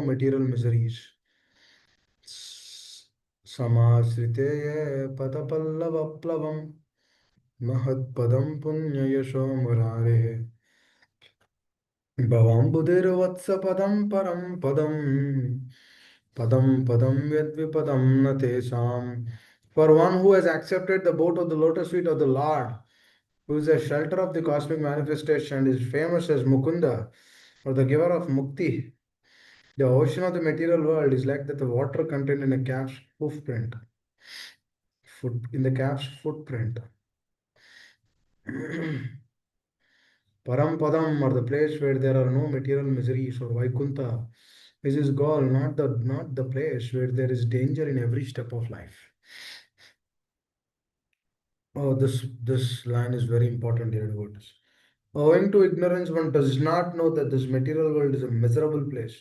no material miseries. Samasrite padapallavam महत्पदं पुण्ययशो मुरारेः भवाम्बुधिर्वत्सपदं परं पदं पदं पदं यद्विपदं न तेषाम्. For one who has accepted the boat of the lotus feet of the Lord, who is a shelter of the cosmic manifestation and is famous as Mukunda, or the giver of Mukti, the ocean of the material world is like that the water contained in a calf's hoofprint, in the calf's footprint. Param Padam, or the place where there are no material miseries, or Vaikunta, is his goal, not the place where there is danger in every step of life. Oh, this line is very important, dear devotees. Owing to ignorance, one does not know that this material world is a miserable place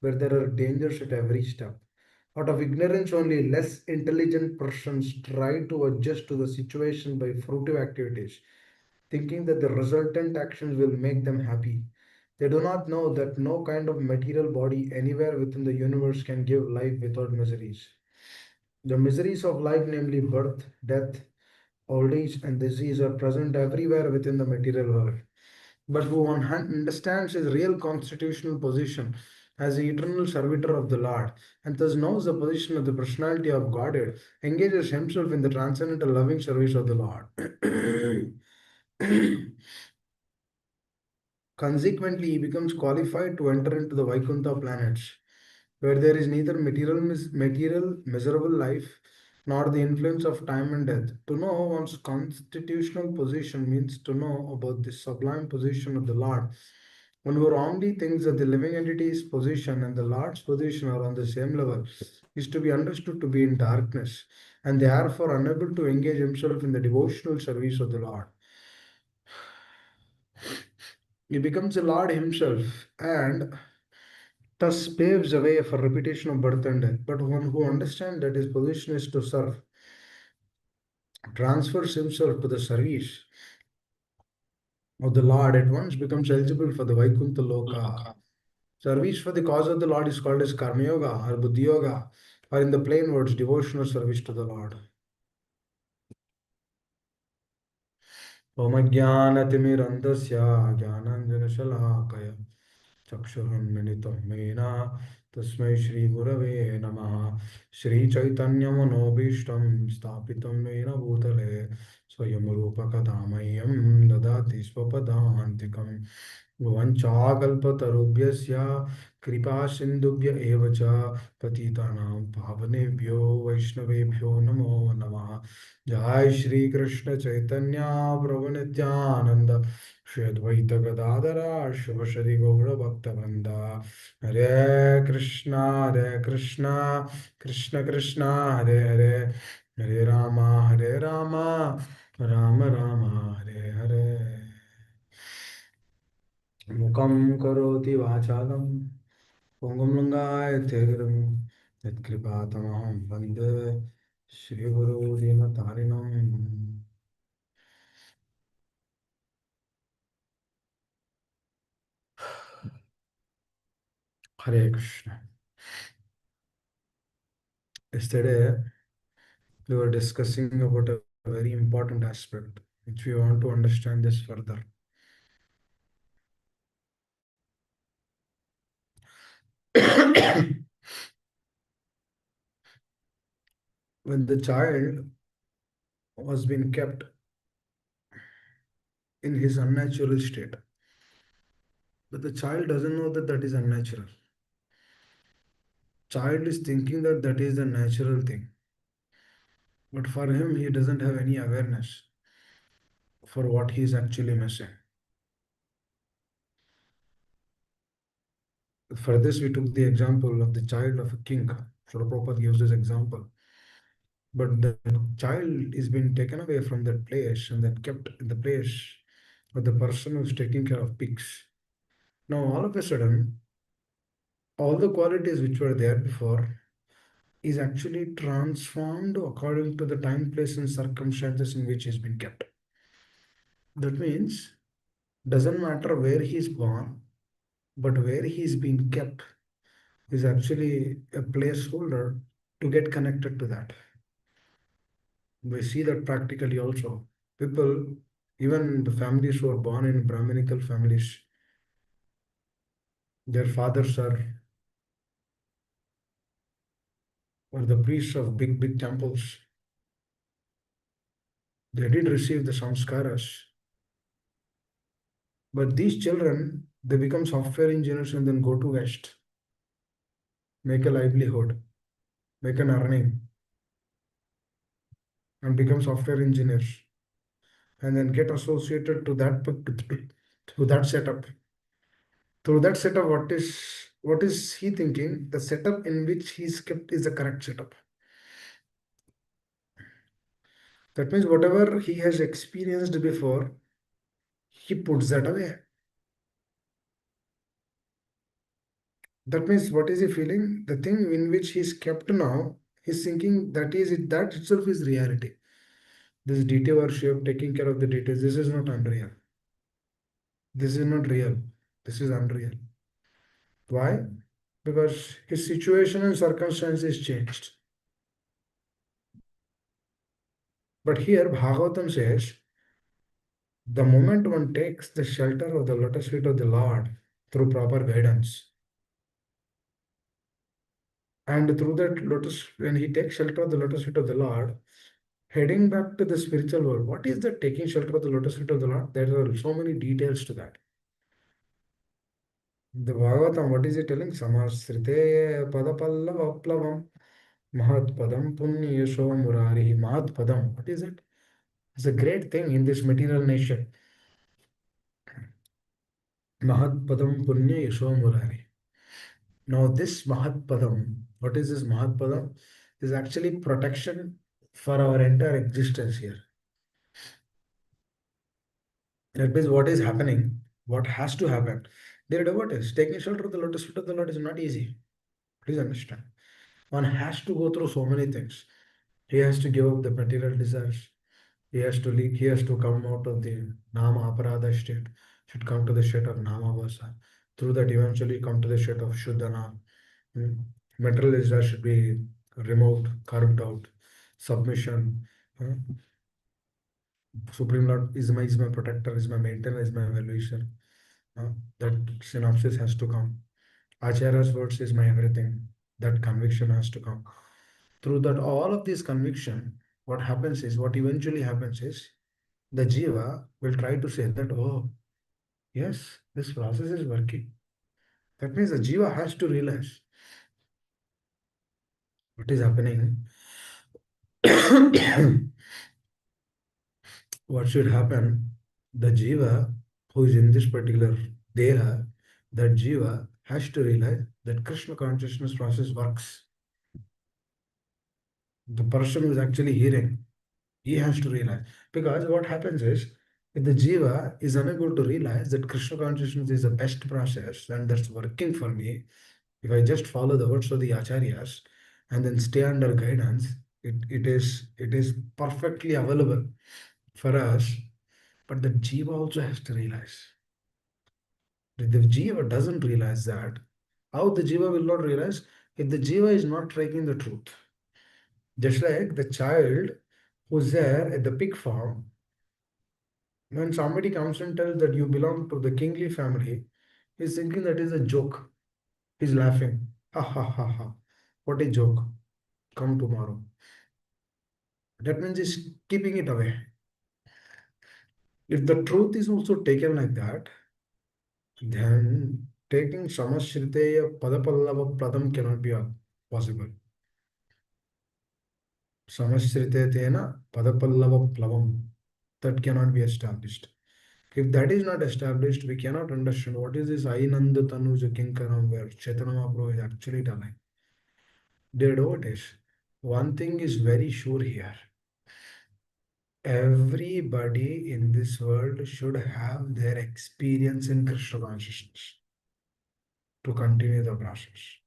where there are dangers at every step. Out of ignorance, only less intelligent persons try to adjust to the situation by fruitive activities, thinking that the resultant actions will make them happy. They do not know that no kind of material body anywhere within the universe can give life without miseries. The miseries of life, namely birth, death, old age, and disease, are present everywhere within the material world. But who one understands his real constitutional position as the eternal servitor of the Lord, and thus knows the position of the personality of Godhead, engages himself in the transcendental loving service of the Lord. Consequently, he becomes qualified to enter into the Vaikuntha planets, where there is neither material miserable life nor the influence of time and death. To know one's constitutional position means to know about the sublime position of the Lord. One who wrongly thinks that the living entity's position and the Lord's position are on the same level is to be understood to be in darkness, and therefore unable to engage himself in the devotional service of the Lord. He becomes the Lord himself and thus paves the way for repetition of birth and death. But one who understands that his position is to serve, transfers himself to the service of the Lord, at once becomes eligible for the Vaikuntha Loka. Service for the cause of the Lord is called as Karma Yoga or Buddhi Yoga, or in the plain words, devotional service to the Lord. Om Jnanatimirandasya Jnananjanashalakaya चक्षुरुन्मिलितं येन तस्मै श्रीगुरवे नमः. श्रीचैतन्यमनोभीष्टं स्थापितं येन भूतले स्वयं रूपकदा मह्यं ददाति स्वपदान्तिकम्. वाञ्छाकल्पतरुभ्यश्च कृपा सिन्धुभ्य एव च पतितानां पावनेभ्यो वैष्णवेभ्यो नमो नमः. जय श्री कृष्ण चैतन्य प्रभु नित्यानंद श्री अद्वैत गदाधर शिवशरी गौर भक्तवृंद. हरे कृष्णा कृष्ण कृष्ण हरे हरे, हरे रामा राम राम हरे हरे. मुखं करोति वाचालं पुंगं लंगायते गिरिं यत्कृपातमहं वन्दे श्रीगुरो दीनतारिणम्. Hare Krishna. Yesterday, we were discussing about a very important aspect which we want to understand this further. When the child was being kept in his unnatural state, but the child doesn't know that that is unnatural. Child is thinking that that is the natural thing, but for him, he doesn't have any awareness for what he is actually missing. For this, we took the example of the child of a king. Srila Prabhupada gives this example. But the child is being taken away from that place and then kept in the place of the person who's taking care of pigs. Now, all of a sudden, all the qualities which were there before is actually transformed according to the time, place, and circumstances in which he's been kept. That means, doesn't matter where he's born, but where he's been kept, is actually a placeholder to get connected to that. We see that practically also. People, even the families who are born in Brahminical families, their fathers are the priests of big, big temples. They did receive the samskaras. But these children, they become software engineers and then go to West, make a livelihood, make an earning, and become software engineers, and then get associated to that setup. Through that setup, what is he thinking? The setup in which he's kept is the correct setup. That means whatever he has experienced before, he puts that away. That means what is he feeling? The thing in which he's kept now, he's thinking that is it, that itself is reality. This deity worship, taking care of the deities, this is not unreal. This is not real. This is unreal. Why? Because his situation and circumstances changed. But here Bhagavatam says, the moment one takes the shelter of the lotus feet of the Lord through proper guidance, and through that lotus, when he takes shelter of the lotus feet of the Lord, heading back to the spiritual world, what is that taking shelter of the lotus feet of the Lord? There are so many details to that. The Bhagavatam, what is it telling? Samasrite padapallavam Mahatpadam Punyasho Murari. Mahatpadam. What is it? It's a great thing in this material nation. Mahatpadam Punya Yasho Murari. Now, this Mahatpadam, what is this Mahatpadam? Is actually protection for our entire existence here. That means what is happening, what has to happen. Dear devotees, taking shelter of the lotus feet of the Lord is not easy. Please understand. One has to go through so many things. He has to give up the material desires. He has to leave, he has to come out of the Nama Aparada state, should come to the state of Nama Vasa. Through that, eventually come to the state of Shuddhana. Mm. Material desire should be removed, carved out. Submission. uh, Supreme Lord is my protector, is my maintainer, is my evaluation. Uh, that synopsis has to come. Acharya's words is my everything. That conviction has to come. Through that, all of this conviction, what eventually happens is, the jiva will try to say that, oh, yes, this process is working. That means the jiva has to realize what is happening. What should happen? The jiva who is in this particular deha, that jiva has to realize that Krishna consciousness process works. The person who is actually hearing, he has to realize. Because what happens is, if the jiva is unable to realize that Krishna consciousness is the best process and that's working for me, if I just follow the words of the acharyas and then stay under guidance, it is perfectly available for us. But the jiva also has to realize. If the jiva doesn't realize that, how the jiva will not realize? If the jiva is not taking the truth. Just like the child who's there at the pig farm, when somebody comes and tells that you belong to the kingly family, he's thinking that is a joke. He's laughing. Ha ha ha ha. What a joke. Come tomorrow. That means he's keeping it away. If the truth is also taken like that, then taking Samashriteya Padapallava Pradam cannot be possible. Samashriteya Padapallava Plavam. That cannot be established. If that is not established, we cannot understand what is this Ainanda Tanuja Kinkaram where Chaitanya Mahaprabhu is actually telling. Dear devotees, one thing is very sure here. Everybody in this world should have their experience in Krishna consciousness to continue the process.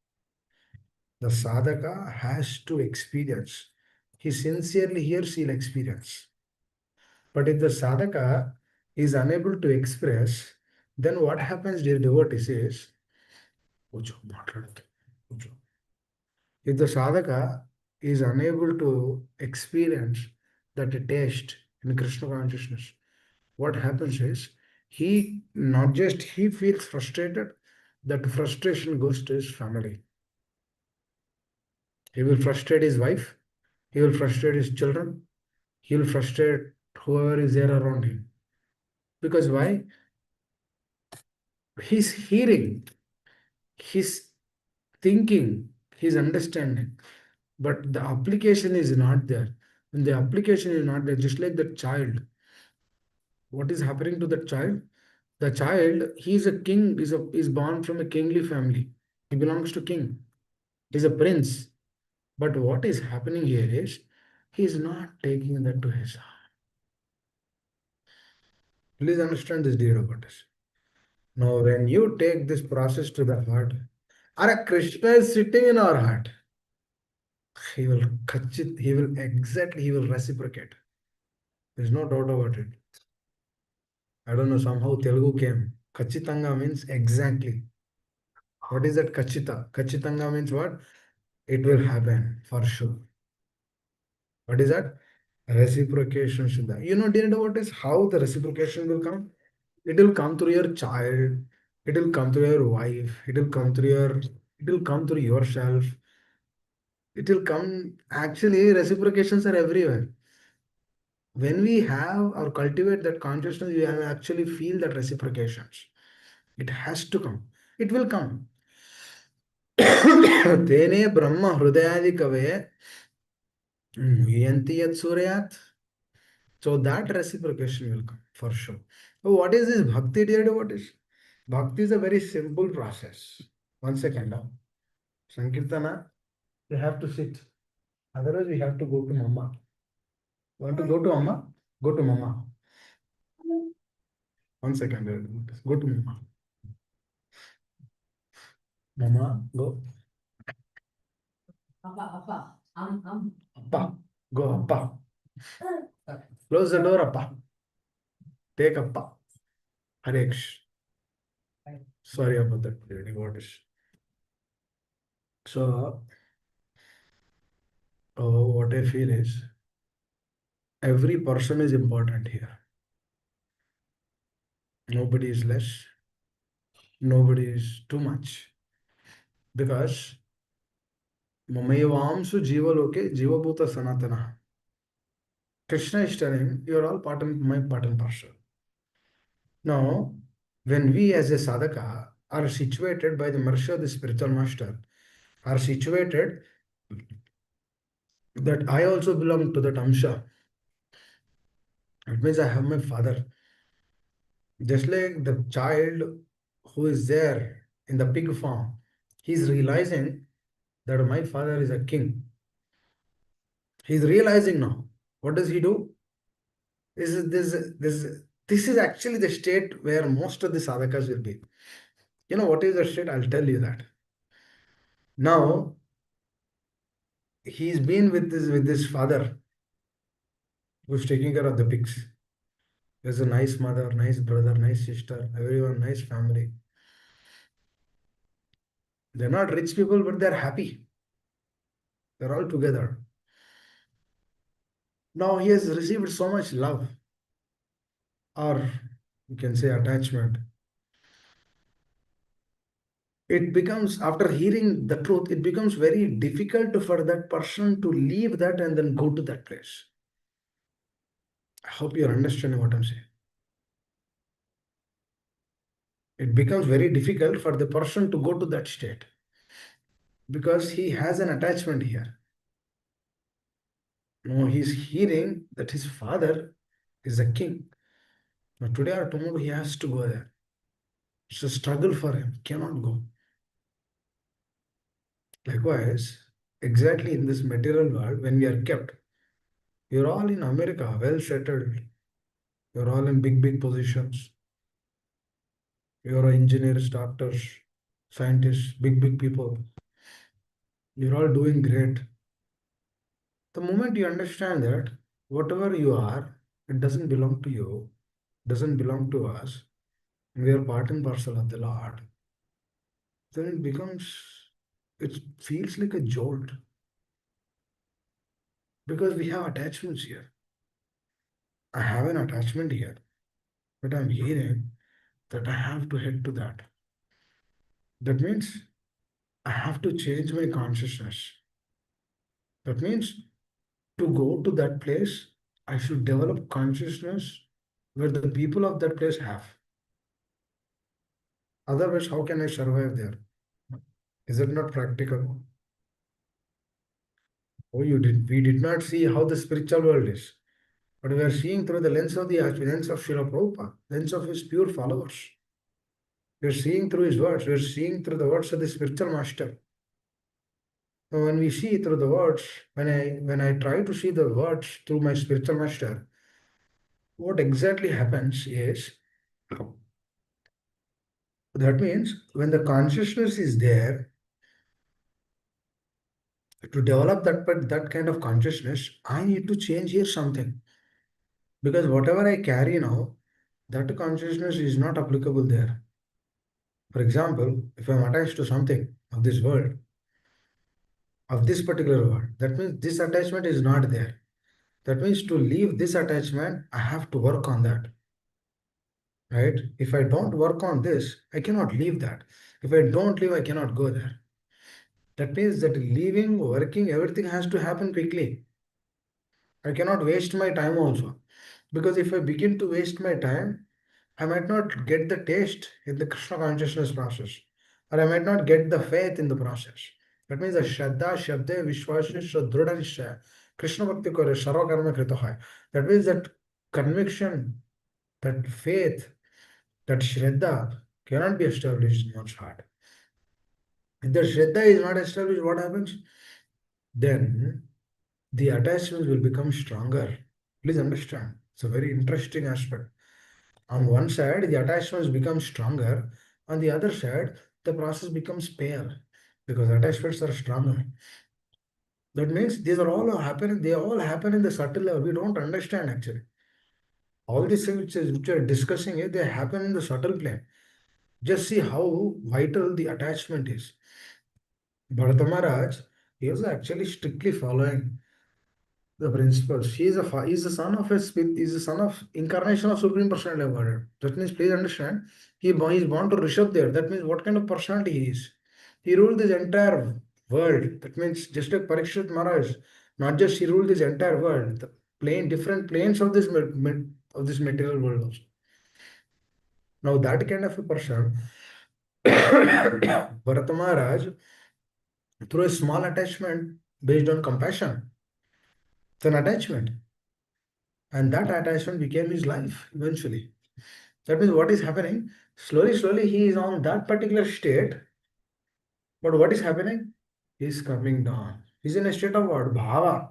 The sadhaka has to experience. He sincerely hears, he'll experience. But if the sadhaka is unable to express, then what happens, dear devotees, is, "కూర్చో, మాట్లాడొద్దు. If the sadhaka is unable to experience that taste in Krishna consciousness, what happens is he not just he feels frustrated, that frustration goes to his family. He will frustrate his wife, he will frustrate his children, he will frustrate whoever is there around him. Because why? He's hearing, he's thinking, he's understanding, but the application is not there. When the application is not there, just like the child, what is happening to the child? The child, he's a king, is born from a kingly family. He belongs to king. He's a prince. But what is happening here is he's not taking that to his heart. Please understand this, dear devotees. Now, when you take this process to the heart, our Krishna is sitting in our heart. He will catch it, he will reciprocate. There's no doubt about it. I don't know, somehow Telugu came. Kachitanga means exactly. What is that kachita? Kachitanga means what? It will happen for sure. What is that? Reciprocation Shuddha. You know, dear devotees, how the reciprocation will come? It will come through your child, it will come through your wife, it will come through yourself. It will come, actually, reciprocations are everywhere. When we have or cultivate that consciousness, we have actually feel that reciprocations. It has to come. It will come. तेने ब्रह्म हृदयादि कवये मुह्यन्ति यत् सूर्यात्. So that reciprocation will come for sure. So what is this bhakti, dear devotees? Bhakti is a very simple process. One second now. Sankirtana, you have to sit. Otherwise, we have to go to Mama. Want to go to Mama? Go to Mama. One second, dear devotees. Go to Mama. Mama, go. Appa. Go, Appa. Close the door, Appa. Take Appa. Haresh. Sorry about that, dear devotees. So, what I feel is every person is important here. Nobody is less, nobody is too much. Because Mamayavamsu Jivaloke Jivabhuta Sanatana. Krishna is telling you are all part of my part and parcel. Now, when we as a sadhaka are situated by the mercy of the spiritual master, are situated that I also belong to that Amsha. It means I have my father. Just like the child who is there in the pig farm, he's realizing that my father is a king. He's realizing now. What does he do? This is actually the state where most of the sadhakas will be. You know what is the state? I'll tell you that. Now he's been with this father who's taking care of the pigs. There's a nice mother, nice brother, nice sister, everyone, nice family. They're not rich people, but they're happy. They're all together. Now he has received so much love, or you can say attachment. It becomes, after hearing the truth, it becomes very difficult for that person to leave that and then go to that place. I hope you're understanding what I'm saying. It becomes very difficult for the person to go to that state because he has an attachment here. No, he's hearing that his father is a king. Now, today or tomorrow, he has to go there. It's a struggle for him. He cannot go. Likewise, exactly in this material world, when we are kept, you're all in America, well settled. You're all in big, big positions. You're engineers, doctors, scientists, big, big people. You're all doing great. The moment you understand that whatever you are, it doesn't belong to you, doesn't belong to us, and we are part and parcel of the Lord, then it becomes it feels like a jolt because we have attachments here. I have an attachment here, but I'm hearing that I have to head to that. That means I have to change my consciousness. That means to go to that place, I should develop consciousness where the people of that place have. Otherwise, how can I survive there? Is it not practical? Oh, you did. We did not see how the spiritual world is, but we are seeing through the lens of Srila Prabhupada, lens of his pure followers. We are seeing through his words. We are seeing through the words of the spiritual master. Now, when we see through the words, when I try to see the words through my spiritual master, what exactly happens is that means when the consciousness is there, to develop that kind of consciousness, I need to change here something. Because whatever I carry now, that consciousness is not applicable there. For example, if I'm attached to something of this world, of this particular world, that means this attachment is not there. That means to leave this attachment, I have to work on that. Right? If I don't work on this, I cannot leave that. If I don't leave, I cannot go there. That means that leaving, working, everything has to happen quickly. I cannot waste my time also. Because if I begin to waste my time, I might not get the taste in the Krishna consciousness process, or I might not get the faith in the process. That means the Shraddha, Shabde, Vishwasya, Dhrudha Nishchaya, Krishna Bhakti Kore, Sarva Karma Krita Hai. That means that conviction, that faith, that Shraddha cannot be established in one's heart. If the Shraddha is not established, what happens? Then the attachments will become stronger. Please understand. It's a very interesting aspect. On one side, the attachments become stronger. On the other side, the process becomes pale because attachments are stronger. That means these are all happening, they all happen in the subtle level. We don't understand actually. All these things which are discussing here, they happen in the subtle plane. Just see how vital the attachment is. Bharata Maharaj, he was actually strictly following the principles. He's the son of he's the son of incarnation of Supreme Personality of Godhead. That means, please understand, he's born to Rishabh there. That means what kind of personality he is. He ruled this entire world. That means just like Parikshit Maharaj, not just he ruled this entire world, the different planes of this of this material world also. Now that kind of a person, Bharata Maharaj, through a small attachment based on compassion, it's an attachment. And that attachment became his life eventually. That means what is happening? Slowly, slowly, he is on that particular state. But what is happening? He is coming down. He's in a state of what? Bhava.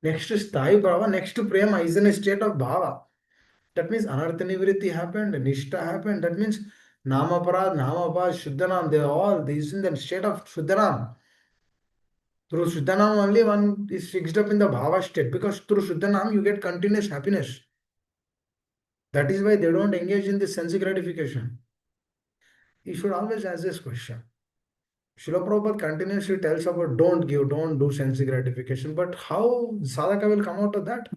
Next to Sthai Bhava, next to Prema, he's in a state of Bhava. That means Anartha Nivritti happened, Nishta happened. That means Namaparad, Namapad, Shuddhanam, they are all, he's in the state of Shuddhanam. Through Shuddhanam only one is fixed up in the Bhava state because through Shuddhanam you get continuous happiness. That is why they don't engage in this sense gratification. You should always ask this question. Srila Prabhupada continuously tells about don't give, don't do sense gratification. But how sadhaka will come out of that?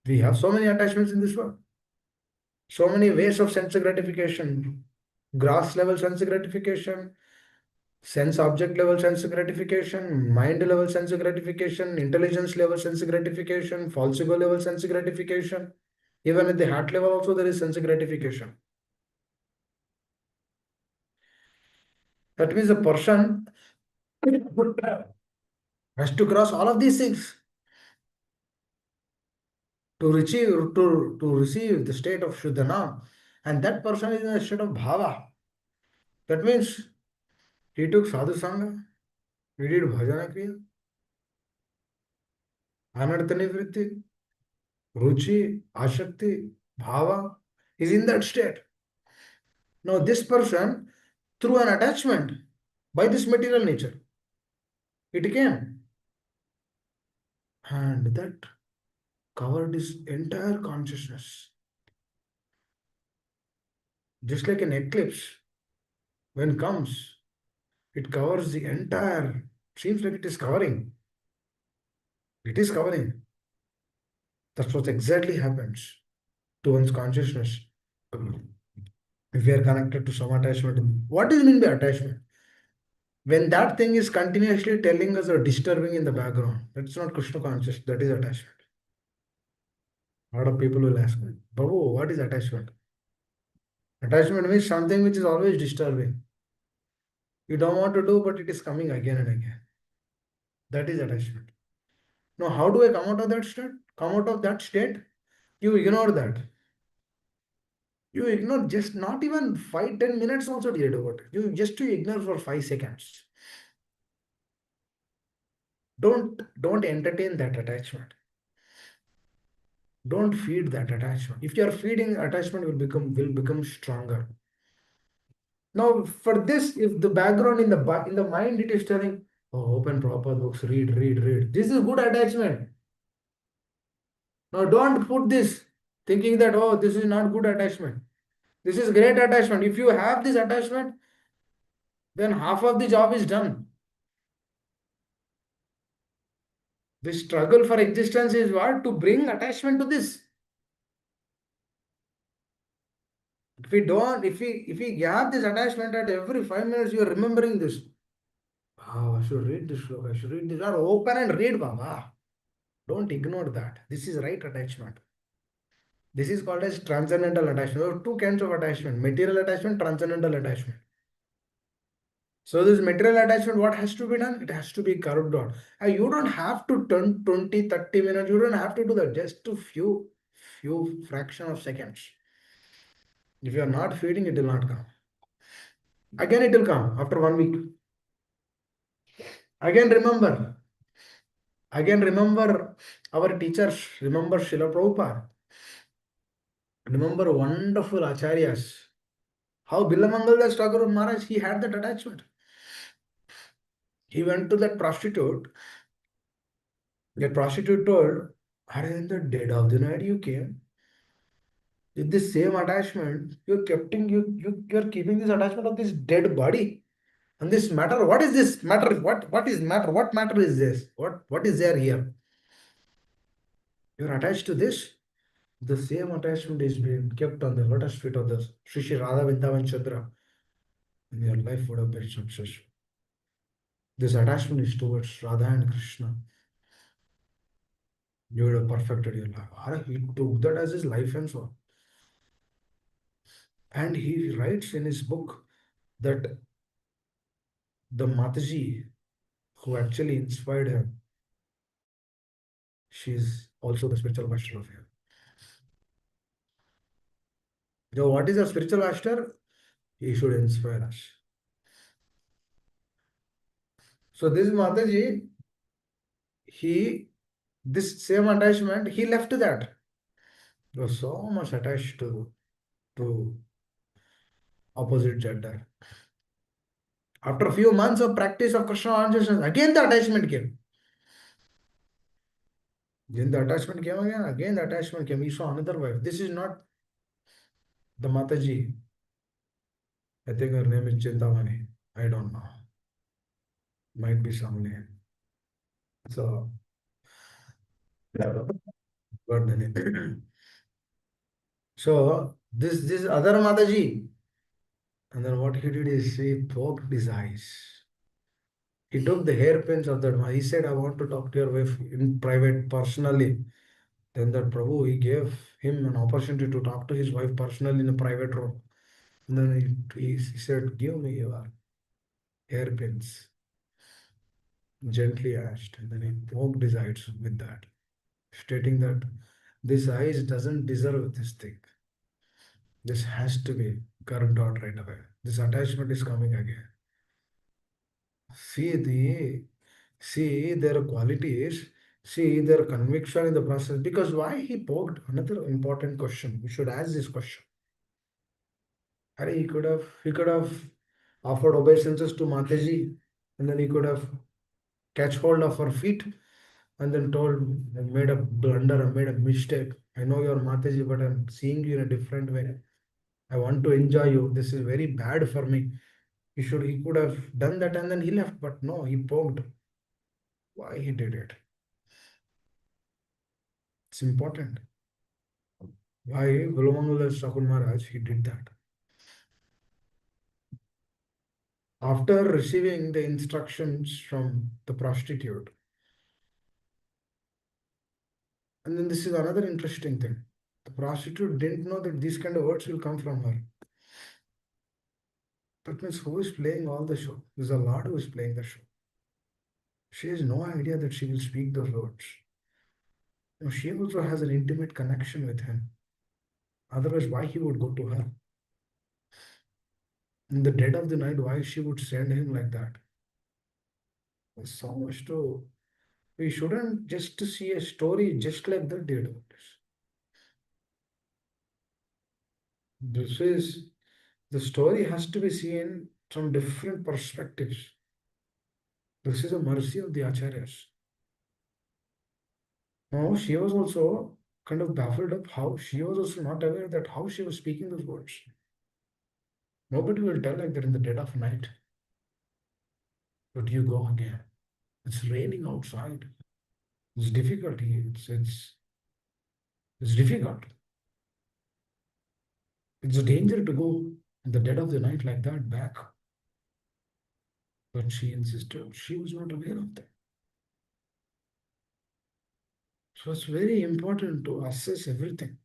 We have so many attachments in this world, so many ways of sense gratification, grass level sense gratification, sense object level sense gratification, mind level sense gratification, intelligence level sense gratification, false ego level sense gratification. Even at the heart level also there is sense gratification. That means a person has to cross all of these things to receive the state of Shuddhanam. And that person is in a state of bhava. That means he took sadhu sangha, he did bhajana kriya, anartha nivritti, ruchi, ashakti, bhava. Is in that state. Now this person, through an attachment by this material nature, it came. And that covered his entire consciousness. Just like an eclipse, when comes, It covers the entire, seems like it is covering. It is covering. That's what exactly happens to one's consciousness. If we are connected to some attachment, what is mean by attachment? When that thing is continuously telling us or disturbing in the background, that's not Krishna conscious, that is attachment. A lot of people will ask me, Babu, what is attachment? Attachment means something which is always disturbing. You don't want to do, but it is coming again and again. That is attachment. Now, how do I come out of that state? Come out of that state? You ignore that. You ignore just not even 5, 10 minutes also dear about it. You ignore for 5 seconds. Don't entertain that attachment. Don't feed that attachment. If you are feeding attachment will become stronger. Now for this, if the background in the mind it is telling, oh, open proper books, read, read, read. This is good attachment. Now don't put this thinking that oh, this is not good attachment. This is great attachment. If you have this attachment, then half of the job is done. The struggle for existence is what? To bring attachment to this. If we have this attachment at every 5 minutes, you are remembering this. Oh, I should read this book. I should read this. Or open and read, Baba. Don't ignore that. This is right attachment. This is called as transcendental attachment. There are two kinds of attachment: material attachment, transcendental attachment. So this material attachment, what has to be done? It has to be carved out. And you don't have to turn 20, 30 minutes. You don't have to do that. Just a few fraction of seconds. If you are not feeding, it will not come. Again, it will come after 1 week. Again, remember. Again, remember our teachers. Remember Srila Prabhupada. Remember wonderful acharyas. How Bilamangal Thakur Maharaj, he had that attachment. He went to that prostitute. That prostitute told, "Are in the dead of the night you came. With this same attachment, you're keeping this attachment of this dead body. And this matter, what is this matter? What is matter? What matter is this? What is there here? You're attached to this. The same attachment is being kept on the lotus feet of the Sri Sri Radha Vrindavan Chandra. And your life would have been successful. This attachment is towards Radha and Krishna. You would have perfected your life. He took that as his life and so. And he writes in his book that the Mataji who actually inspired him, she's also the spiritual master of him. So what is a spiritual master? He should inspire us. So this Mataji, this same attachment, he left that. He was so much attached to opposite gender. After a few months of practice of Krishna consciousness, again the attachment came. Then the attachment came again the attachment came. He saw another wife. This is not the Mataji. I think her name is Chintamani. I don't know. Might be some name. So, got the name. So, this other Mataji, and then what he did is he poked his eyes. He took the hairpins of that. He said, I want to talk to your wife in private, personally. Then that Prabhu, he gave him an opportunity to talk to his wife personally in a private room. And then he said, give me your hairpins. Gently asked. And then he poked his eyes with that, stating that this eyes doesn't deserve this thing. This has to be carved out right away. This attachment is coming again. See their qualities, see their conviction in the process. Because why he poked? Another important question. We should ask this question. He could have offered obeisances to Mataji, and then he could have catch hold of her feet and then told, I made a blunder, I made a mistake. I know you're Mataji, but I'm seeing you in a different way. I want to enjoy you. This is very bad for me. He could have done that and then he left, but no, he poked. Why he did it? It's important. Why Gulumangala Sakul Maharaj he did that? After receiving the instructions from the prostitute, and then this is another interesting thing. The prostitute didn't know that these kind of words will come from her. That means who is playing all the show? There's a Lord who is playing the show. She has no idea that she will speak those words. You know, she also has an intimate connection with him. Otherwise, why he would go to her? In the dead of the night, why she would send him like that? There's so much to. We shouldn't just to see a story just like that, dear devotees. This is the story has to be seen from different perspectives. This is a mercy of the acharyas. Now, she was also kind of baffled of how she was also not aware that how she was speaking those words. Nobody will tell like that in the dead of night. But you go again. It's raining outside. It's difficult. It's difficult. It's a danger to go in the dead of the night like that back. But she insisted. She was not aware of that. So it's very important to assess everything.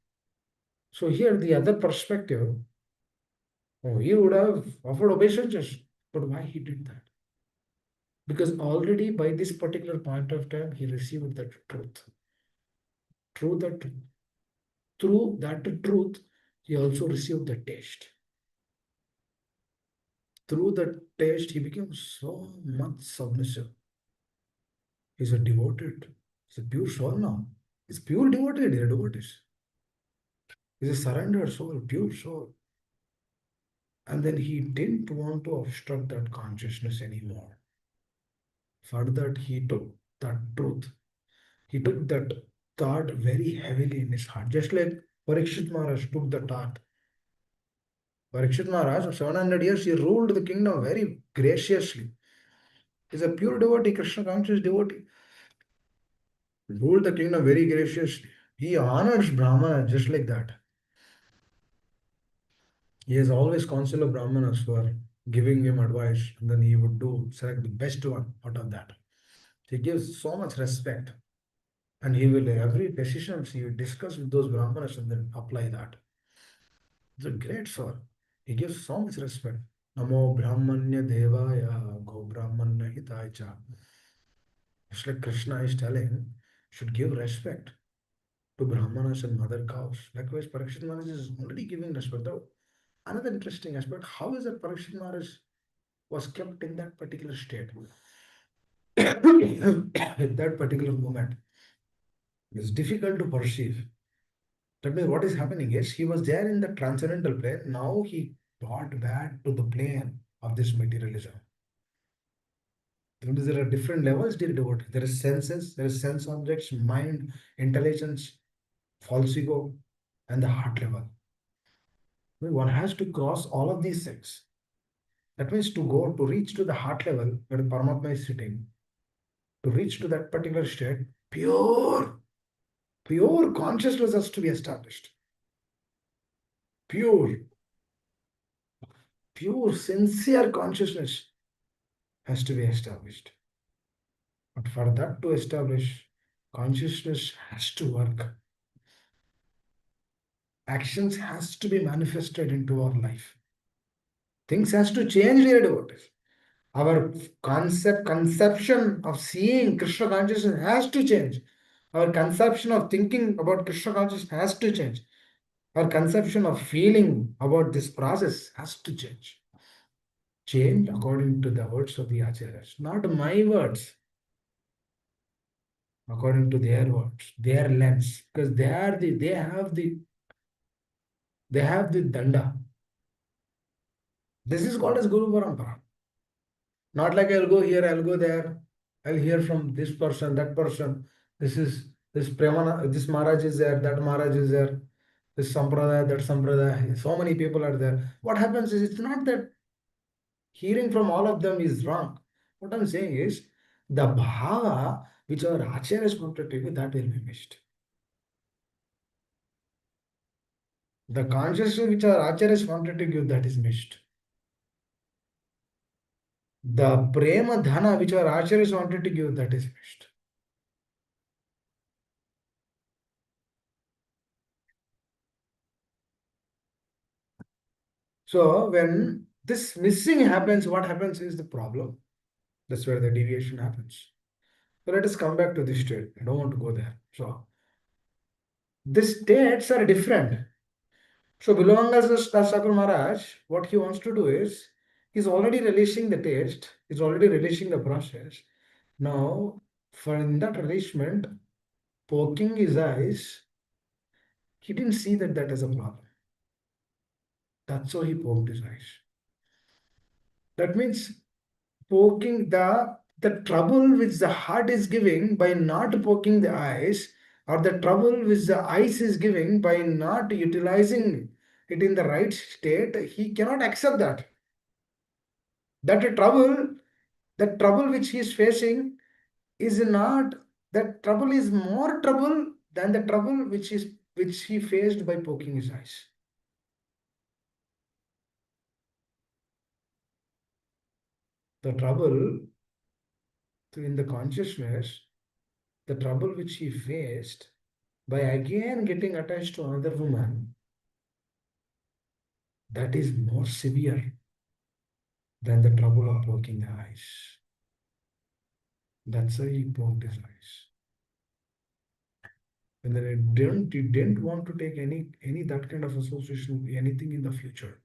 So here the other perspective, oh, he would have offered obeisances. But why he did that? Because already by this particular point of time, he received that truth. Through that truth, he also received the taste. Through that taste, he became so much submissive. He's a devoted. He's a pure soul now. He's pure devoted, dear devotees. He's a surrendered soul, pure soul. And then he didn't want to obstruct that consciousness anymore. For that, he took that truth. He took that thought very heavily in his heart. Just like Parikshit Maharaj took the thought. Parikshit Maharaj, for 700 years, he ruled the kingdom very graciously. He's a pure devotee, Krishna conscious devotee. Ruled the kingdom very graciously. He honors Brahmana just like that. He has always counsel Brahmanas for giving him advice, and then he would select the best one out of that. He gives so much respect, and he will every decision he will discuss with those Brahmanas and then apply that. It's a great soul. He gives so much respect. Namo Brahmanya Devaya Go Brahmanya Hitaya Cha. It's like Krishna is telling, should give respect to Brahmanas and mother cows. Likewise, Parikshit Maharaj is already giving respect. Though, another interesting aspect, how is that Parikshit Maharaj was kept in that particular state? At that particular moment. It's difficult to perceive. That means what is happening is he was there in the transcendental plane. Now he got back to the plane of this materialism. There are different levels, dear devotee. There is senses, there is sense objects, mind, intelligence, false ego, and the heart level. One has to cross all of these six. That means to reach to the heart level where Paramatma is sitting, to reach to that particular state, pure consciousness has to be established. Pure, sincere consciousness has to be established. But for that to establish, consciousness has to work. Actions has to be manifested into our life. Things has to change, dear devotees. Our conception of seeing Krishna consciousness has to change. Our conception of thinking about Krishna consciousness has to change. Our conception of feeling about this process has to change. Change according to the words of the acharyas, not my words, according to their words, their lens, because they have the danda. This is called as Guru Parampara. Not like I'll go here, I'll go there, I'll hear from this person, that person. This Premana, this Maharaj is there, that Maharaj is there, this Sampradaya, that Sampradaya. So many people are there. What happens is it's not that Hearing from all of them is wrong. What I'm saying is the bhava which our acharyas wanted to give, that will be missed. The consciousness which our acharyas wanted to give, that is missed. The prema dhana which our acharyas wanted to give, that is missed. So when this missing happens, what happens is the problem. That's where the deviation happens. So let us come back to this state. I don't want to go there. So the states are different. So Bilowangas Thakur Maharaj, what he wants to do is he's already relishing the taste, he's already relishing the process. Now, for in that relishment, poking his eyes, he didn't see that that is a problem. That's why he poked his eyes. That means poking the trouble which the heart is giving by not poking the eyes, or the trouble which the eyes is giving by not utilizing it in the right state, he cannot accept that. That trouble, the trouble which he is facing is not, that trouble is more trouble than the trouble which he faced by poking his eyes. The trouble in the consciousness, the trouble which he faced by again getting attached to another woman, that is more severe than the trouble of poking the eyes. That's why he poked his eyes. And then he didn't want to take any that kind of association with anything in the future.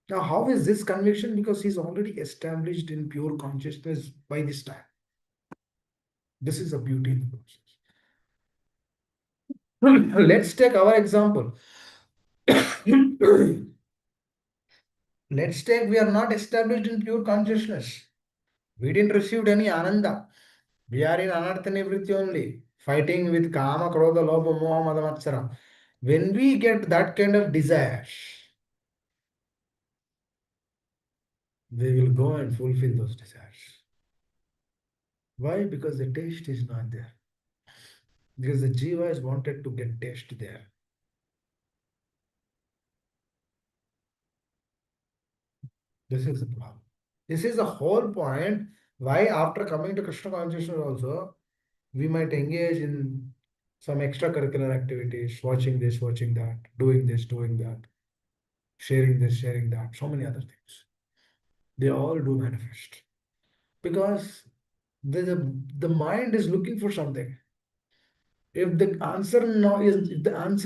Now, how is this conviction? Because he's already established in pure consciousness by this time. This is a beauty in the process. Let's take our example. Let's take we are not established in pure consciousness. We didn't receive any ananda. We are in anartha nivritti only, fighting with kama, krodha, lobha, moha, mada, matsara. When we get that kind of desires, we will go and fulfill those desires. Why? Because the taste is not there. Because the jiva is wanted to get taste there. This is the problem. This is the whole point why after coming to Krishna consciousness also, we might engage in some extracurricular activities, watching this, watching that, doing this, doing that, sharing this, sharing that, so many other things. They all do manifest. Because the mind is looking for something. If the answer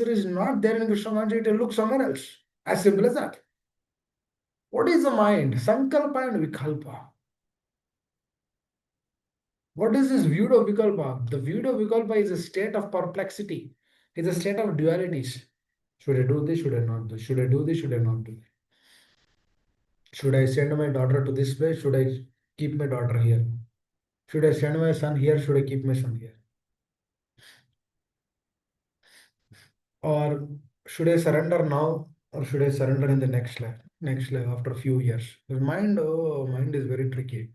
is not there in Krishna consciousness, it will look somewhere else. As simple as that. What is the mind? Sankalpa and Vikalpa. What is this Vyudo Vikalpa? The Vyudo Vikalpa is a state of perplexity. It's a state of dualities. Should I do this? Should I not do? Should I do this? Should I not do? Should I send my daughter to this place? Should I keep my daughter here? Should I send my son here? Should I keep my son here? Or should I surrender now? Or should I surrender in the next life? Next life after a few years. The mind, oh, mind is very tricky.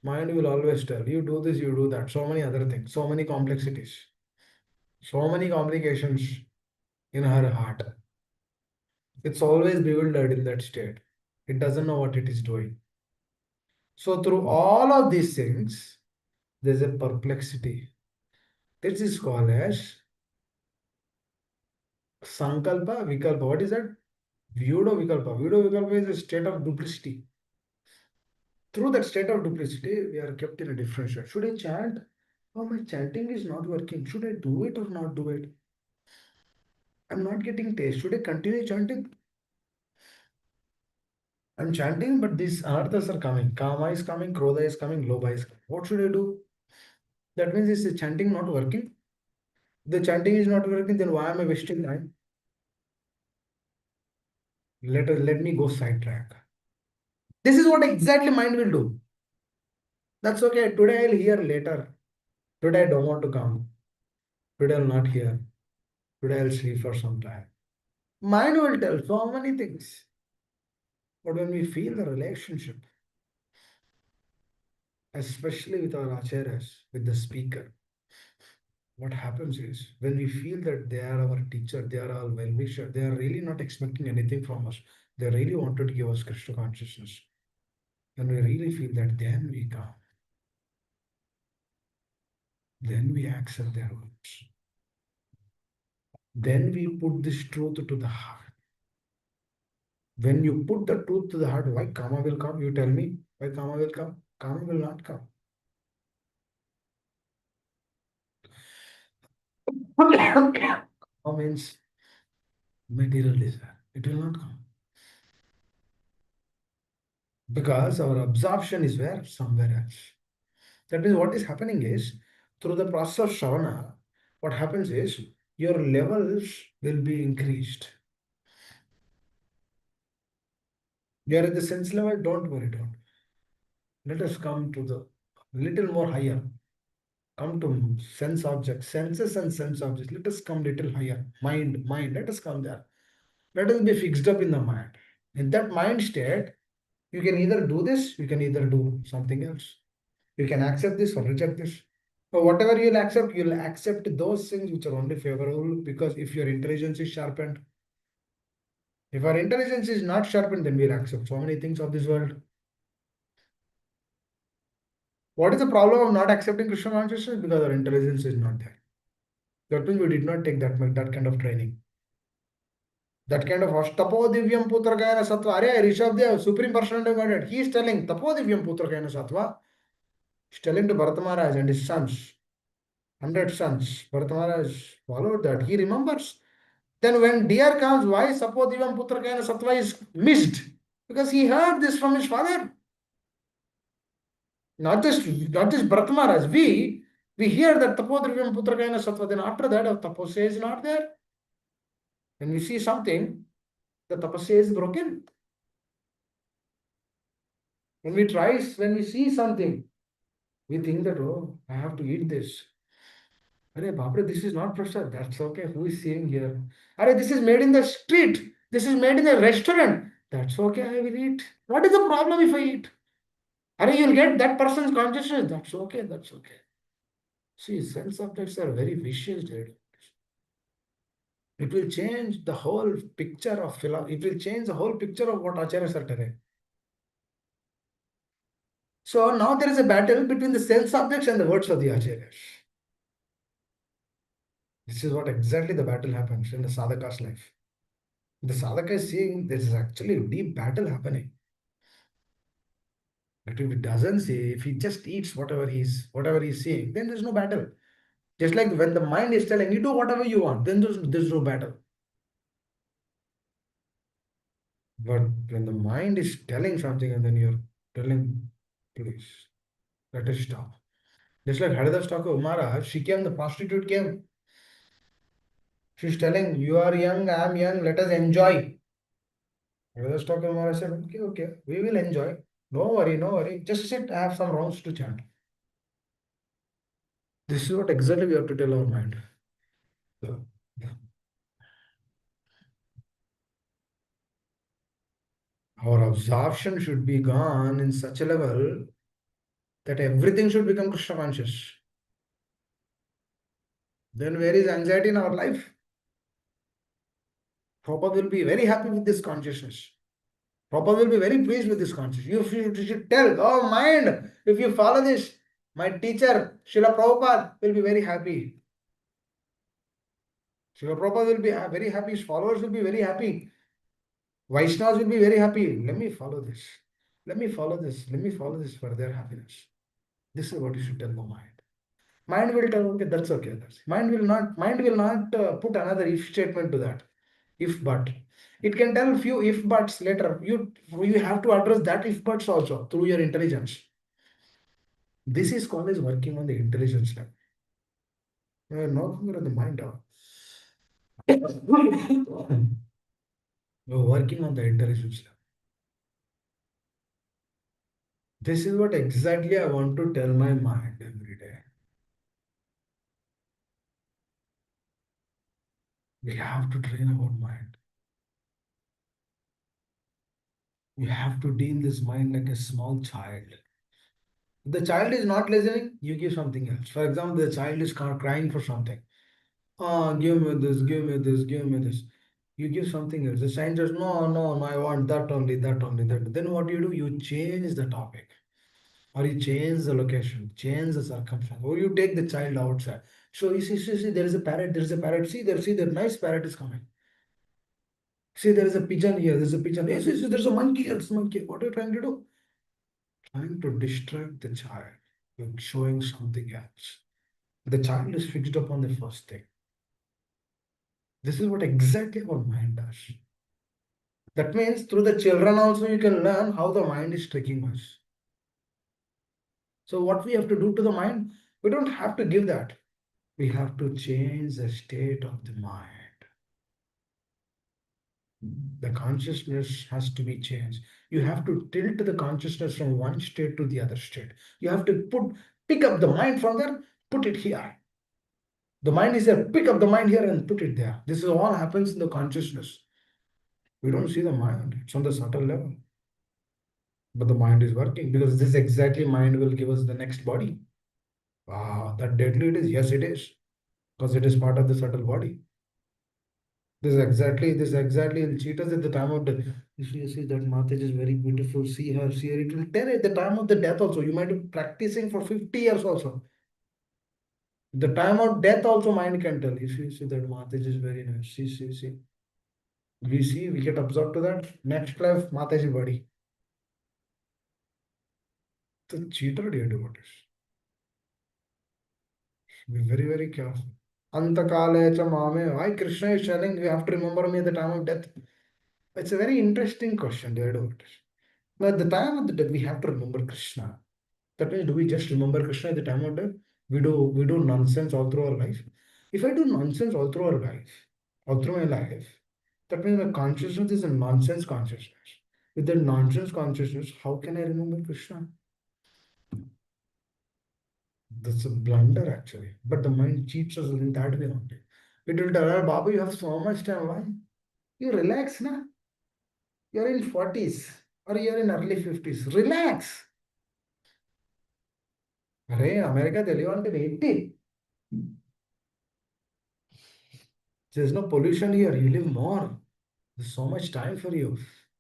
Mind will always tell you do this, you do that. So many other things, so many complexities, so many complications in her heart. It's always bewildered in that state. It doesn't know what it is doing. So through all of these things, there's a perplexity. This is called as Sankalpa Vikalpa. What is that? Vyudo Vikalpa. Vyudo Vikalpa is a state of duplicity. Through that state of duplicity, we are kept in a different state. Should I chant? Oh, my chanting is not working. Should I do it or not do it? I'm not getting taste. Should I continue chanting? I'm chanting, but these anarthas are coming. Kama is coming, Krodha is coming, Lobha is coming. What should I do? That means is the chanting not working? The chanting is not working, then why am I wasting time? Let me go sidetrack. This is what exactly mind will do. That's okay. Today I'll hear later. Today I don't want to come. Today I'll not hear. Today I'll sleep for some time. Mind will tell so many things. But when we feel the relationship, especially with our acharyas, with the speaker, what happens is when we feel that they are our teacher, they are our well-wisher, they are really not expecting anything from us. They really wanted to give us Krishna consciousness. When we really feel that, then we come. Then we accept their words. Then we put this truth to the heart. When you put the truth to the heart, why karma will come? You tell me why karma will come? Karma will not come. Karma means material desire. It will not come. Because our absorption is where? Somewhere else. That means what is happening is through the process of Shavana, what happens is your levels will be increased. You are at the sense level, don't worry, don't. Let us come to the little more higher. Come to sense objects, senses and sense objects. Let us come little higher. Mind, let us come there. Let us be fixed up in the mind. In that mind state, you can either do this, you can either do something else. You can accept this or reject this. But whatever you'll accept those things which are only favorable because if your intelligence is sharpened, if our intelligence is not sharpened, then we'll accept so many things of this world. What is the problem of not accepting Krishna consciousness? Because our intelligence is not there. That means we did not take that kind of training. That kind of Tapo Divyam Putra Gayana Sattva. Are Rishabdev, Supreme Personality of Godhead. He is telling Tapo Divyam Putra Gayana Sattva. He's telling to Bharata Maharaj and his sons, 100 sons. Bharata Maharaj followed that. He remembers. Then when deer comes, why Sapo Divyam Putra Gayana Sattva is missed? Because he heard this from his father. Not just Bharata Maharaj. We hear that Tapo Divyam Putra Gayana Sattva. Then after that, if tapasya is not there. When we see something, the tapasya is broken. When we see something, we think that, oh, I have to eat this. Arey, Bapre, this is not prasad. That's okay. Who is seeing here? Arey, this is made in the street. This is made in a restaurant. That's okay. I will eat. What is the problem if I eat? Arey, you'll get that person's consciousness. That's okay. That's okay. See, sense objects are very vicious, dude. It will change the whole picture of philosophy. It will change the whole picture of what acharyas are telling. So now there is a battle between the sense objects and the words of the acharyas. This is what exactly the battle happens in the sadhaka's life. The sadhaka is seeing there is actually a deep battle happening. But if he doesn't see, if he just eats whatever he's seeing, then there's no battle. Just like when the mind is telling you do whatever you want, then there's no battle. But when the mind is telling something and then you're telling, please, let us stop. Just like Haridas Thakur Maharaj, the prostitute came. She's telling, you are young, I am young, let us enjoy. Haridas Thakur Maharaj said, okay, okay, we will enjoy. No worry, no worry. Just sit, I have some rounds to chant. This is what exactly we have to tell our mind. So, our absorption should be gone in such a level that everything should become Krishna conscious. Then where is anxiety in our life? Prabhupada will be very happy with this consciousness. Prabhupada will be very pleased with this consciousness. You should tell, oh mind, if you follow this, my teacher, Srila Prabhupada, will be very happy. Srila Prabhupada will be very happy. His followers will be very happy. Vaishnavas will be very happy. Let me follow this. Let me follow this. Let me follow this for their happiness. This is what you should tell the mind. Mind will tell, okay, that's okay. Mind will not put another if statement to that. If but. It can tell few if buts later. You have to address that if buts also through your intelligence. This is called as working on the intelligence level. You are no longer on the mind level. You are working on the intelligence level. This is what exactly I want to tell my mind every day. We have to train our mind. You have to deal this mind like a small child. The child is not listening, you give something else. For example, the child is crying for something. Ah, give me this, give me this, give me this. You give something else. The child says, no, no, no, I want that only, that only, that. Then what do? You change the topic, or you change the location, change the circumstance, or you take the child outside. So you see, there is a parrot, there is a parrot. See, the nice parrot is coming. See, there is a pigeon here, there's a pigeon. Yes, there's a monkey here, there's a monkey. What are you trying to do? Trying to distract the child. You're showing something else. The child is fixed upon the first thing. This is what exactly our mind does. That means through the children also you can learn how the mind is tricking us. So what we have to do to the mind, we don't have to give that. We have to change the state of the mind. The consciousness has to be changed. You have to tilt the consciousness from one state to the other state. You have to pick up the mind from there, put it here. The mind is there, pick up the mind here and put it there. This is all happens in the consciousness. We don't see the mind, it's on the subtle level. But the mind is working because this exactly mind will give us the next body. Wow, that deadly it is. Yes, it is. Because it is part of the subtle body. This exactly will cheat us at the time of death. You see that Mata is very beautiful. See her. It will tell at the time of the death also. You might be practicing for 50 years also. The time of death also mind can tell. You see that Mata is very nice. See. We get absorbed to that. Next life, Mataji body. The cheater, dear devotees. Be very, very careful. Antakale cha mame. Why Krishna is telling you have to remember me at the time of death? It's a very interesting question, dear devotees. Now, at the time of the death, we have to remember Krishna. That means, do we just remember Krishna at the time of death? We do nonsense all through our life. If I do nonsense all through our life, all through my life, that means my consciousness is a nonsense consciousness. With that nonsense consciousness, how can I remember Krishna? That's a blunder actually. But the mind cheats us in that way only. It will tell her, Babu, you have so much time. Why? You relax, na? You're in 40s or you're in early 50s. Relax. అరే America తెలియ అంటే ఏంటి there's no pollution here, you live more, there's so much time for you.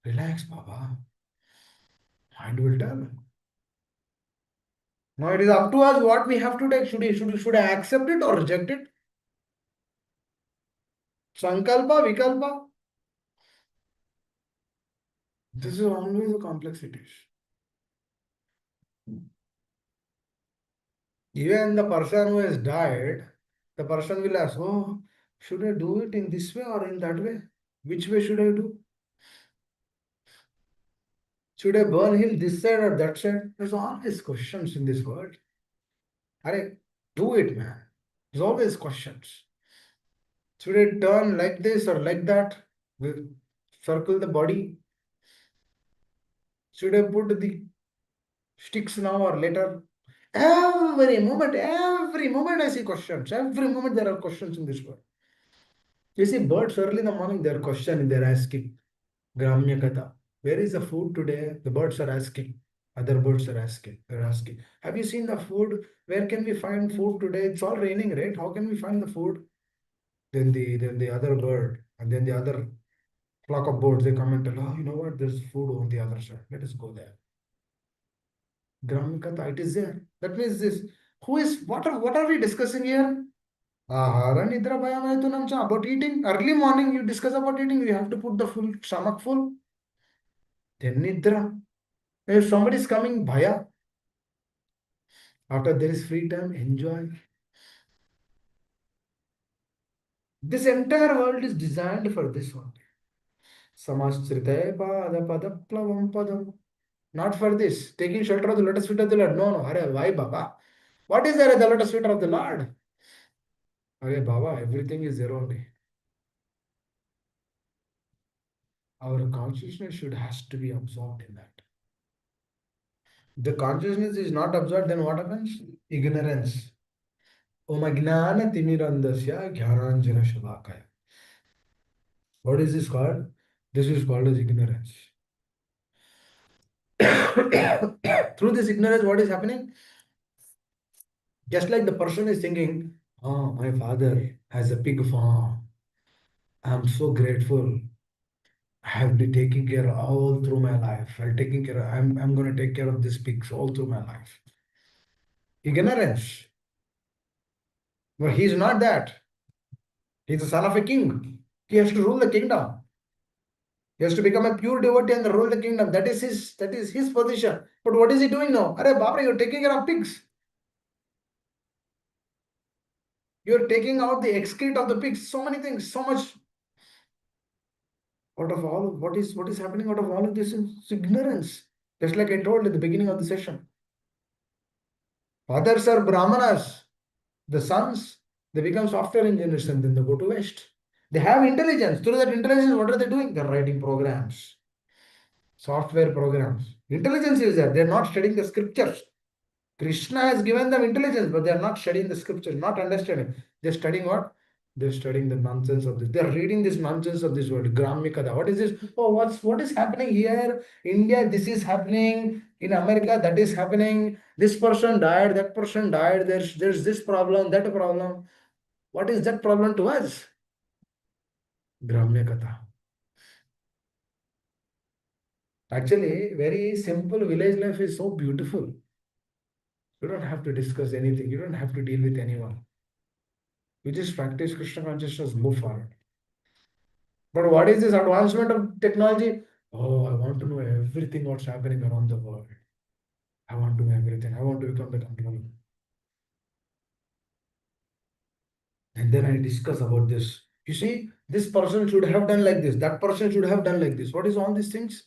Relax, Baba. Mind will tell. Now it is up to us what we have to take. Should I accept it or reject it? Sankalpa, Vikalpa. This is always the complexities. Even the person who has died, the person will ask, oh, should I do it in this way or in that way? Which way should I do? Should I burn him this side or that side? There's always questions in this world. Arey, do it, man. There's always questions. Should I turn like this or like that? Circle the body. Should I put the sticks now or later? Every moment I see questions. Every moment there are questions in this world. You see, birds early in the morning, they're questioning, they're asking. Gramya Katha. Where is the food today? The birds are asking. Other birds are asking. They're asking. Have you seen the food? Where can we find food today? It's all raining, right? How can we find the food? Then the other bird and then the other flock of birds, they come and tell, oh, you know what? There's food on the other side. Let us go there. Gramya Katha, it is there. That means this. Who is what are we discussing here? Ahara Nidra Bhayamayatunam cha about eating. Early morning you discuss about eating, you have to put the full stomach full. Then Nidra. If somebody is coming, Bhaya. After there is free time, enjoy. This entire world is designed for this one. Samashrite pada padaplavam padam. Not for this. Taking shelter of the lotus feet of the Lord. No. Hare, why Baba? What is there at the lotus feet of the Lord? Hare Baba, everything is there only. Our consciousness should has to be absorbed in that. The consciousness is not absorbed, then what happens? Ignorance. Om Ajnana Timirandasya Jnananjana Shalakaya. What is this called? This is called as ignorance. Through this ignorance, what is happening? Just like the person is thinking, oh, my father has a pig farm. I'm so grateful. I have been taking care all through my life. I'm gonna take care of these pigs all through my life. Ignorance. But he's not that. He's the son of a king. He has to rule the kingdom. He has to become a pure devotee and rule the kingdom. That is his position. But what is he doing now? Arey Baba, you're taking care of pigs. You're taking out the excrete of the pigs. So many things, so much out of all what is happening out of all of this is ignorance. Just like I told at the beginning of the session. Fathers are Brahmanas. The sons, they become software engineers and then they go to West. They have intelligence. Through that intelligence, what are they doing? They're writing programs, software programs. Intelligence is there. They're not studying the scriptures. Krishna has given them intelligence, but they are not studying the scriptures, not understanding. They're studying what? They're studying the nonsense of this. They're reading this nonsense of this world. Grammikada. What is this? Oh, what is happening here? India, this is happening. In America, that is happening. This person died, that person died. There's this problem, that problem. What is that problem to us? Gramya Katha. Actually, very simple village life is so beautiful. You don't have to discuss anything. You don't have to deal with anyone. You just practice Krishna consciousness, move forward. But what is this advancement of technology? Oh, I want to know everything what's happening around the world. I want to know everything. I want to become the controller. And then I discuss about this. You see, this person should have done like this. That person should have done like this. What is all these things?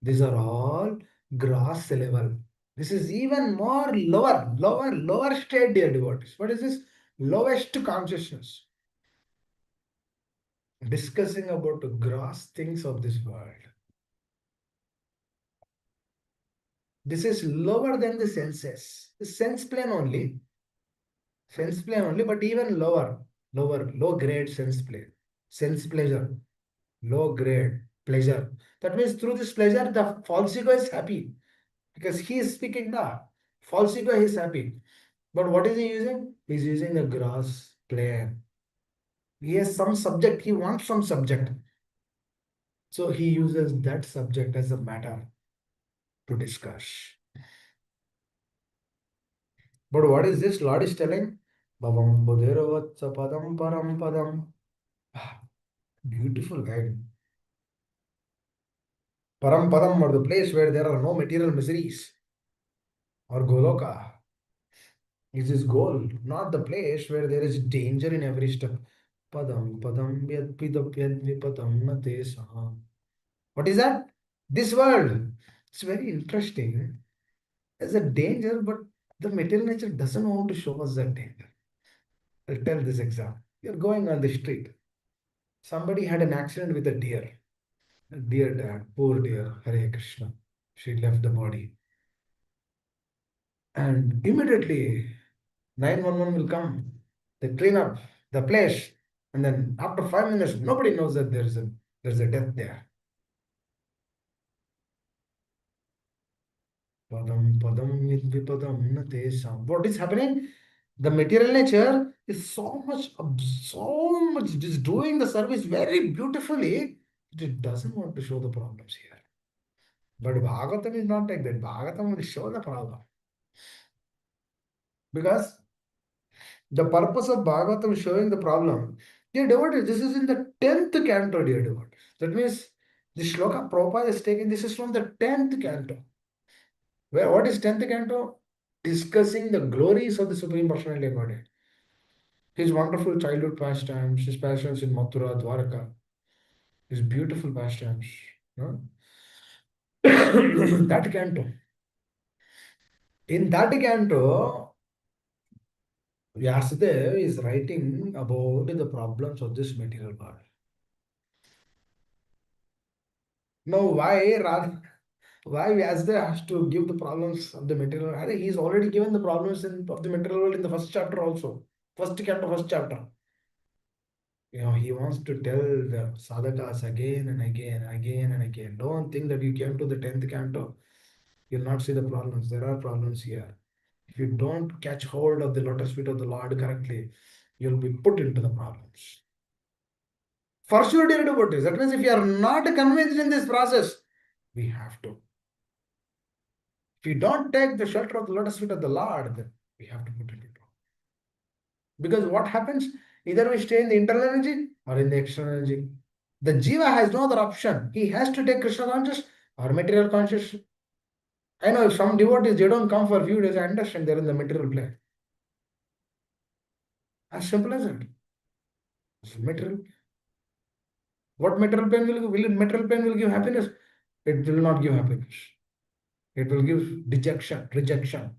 These are all gross level. This is even more lower state, dear devotees. What is this? Lowest consciousness. Discussing about the gross things of this world. This is lower than the senses. The sense plane only, but even low grade sense plane. Sense pleasure, low grade pleasure. That means through this pleasure, the false ego is happy because he is speaking the false ego is happy. But what is he using? He's using the gross plane. He has some subject, he wants some subject. So he uses that subject as a matter to discuss. But what is this Lord is telling? Bhavam Budhiravatsa Padam Param Padam. Ah, beautiful guide. Param Padam or the place where there are no material miseries or Goloka is his goal, not the place where there is danger in every step. Padam Padam Yad Pidap Yad Vipatam Nate Saha. What is that? This world. It's very interesting. There's a danger, but the material nature doesn't want to show us that danger. I'll tell this example. You're going on the street. Somebody had an accident with a deer. A deer died. Poor deer. Hare Krishna. She left the body. And immediately 911 will come. They clean up the place. And then after 5 minutes, nobody knows that there's a death there. Padam padam vidvipadam na tesam. What is happening? The material nature is so much it is doing the service very beautifully. It doesn't want to show the problems here. But Bhagavatam is not like that. Bhagavatam will show the problem. Because the purpose of Bhagavatam is showing the problem. Dear devotees, this is in the 10th canto, dear devotees. That means the shloka Prabhupada is taken, this is from the 10th canto. Where what is 10th canto? Discussing the glories of the Supreme Personality of Godhead. His wonderful childhood pastimes, his passions in Mathura, Dwaraka, his beautiful pastimes. No? That canto. In that canto, Vyasadeva is writing about the problems of this material world. Now, why Vyasadeva has to give the problems of the material world? He's already given the problems of the material world in the first chapter also. First canto, first chapter. He wants to tell the sadhakas again and again, again and again. Don't think that you came to the 10th canto. You'll not see the problems. There are problems here. If you don't catch hold of the lotus feet of the Lord correctly, you'll be put into the problems. For sure, dear devotees. That means if you are not convinced in this process, we have to. If you don't take the shelter of the lotus feet of the Lord, then we have to put it into. Because what happens? Either we stay in the internal energy or in the external energy. The jiva has no other option. He has to take Krishna conscious or material conscious. I know if some devotees they don't come for a few days, I understand they're in the material plane. As simple as that. It's material. What material pain will material pain will give happiness? It will not give happiness. It will give dejection, rejection.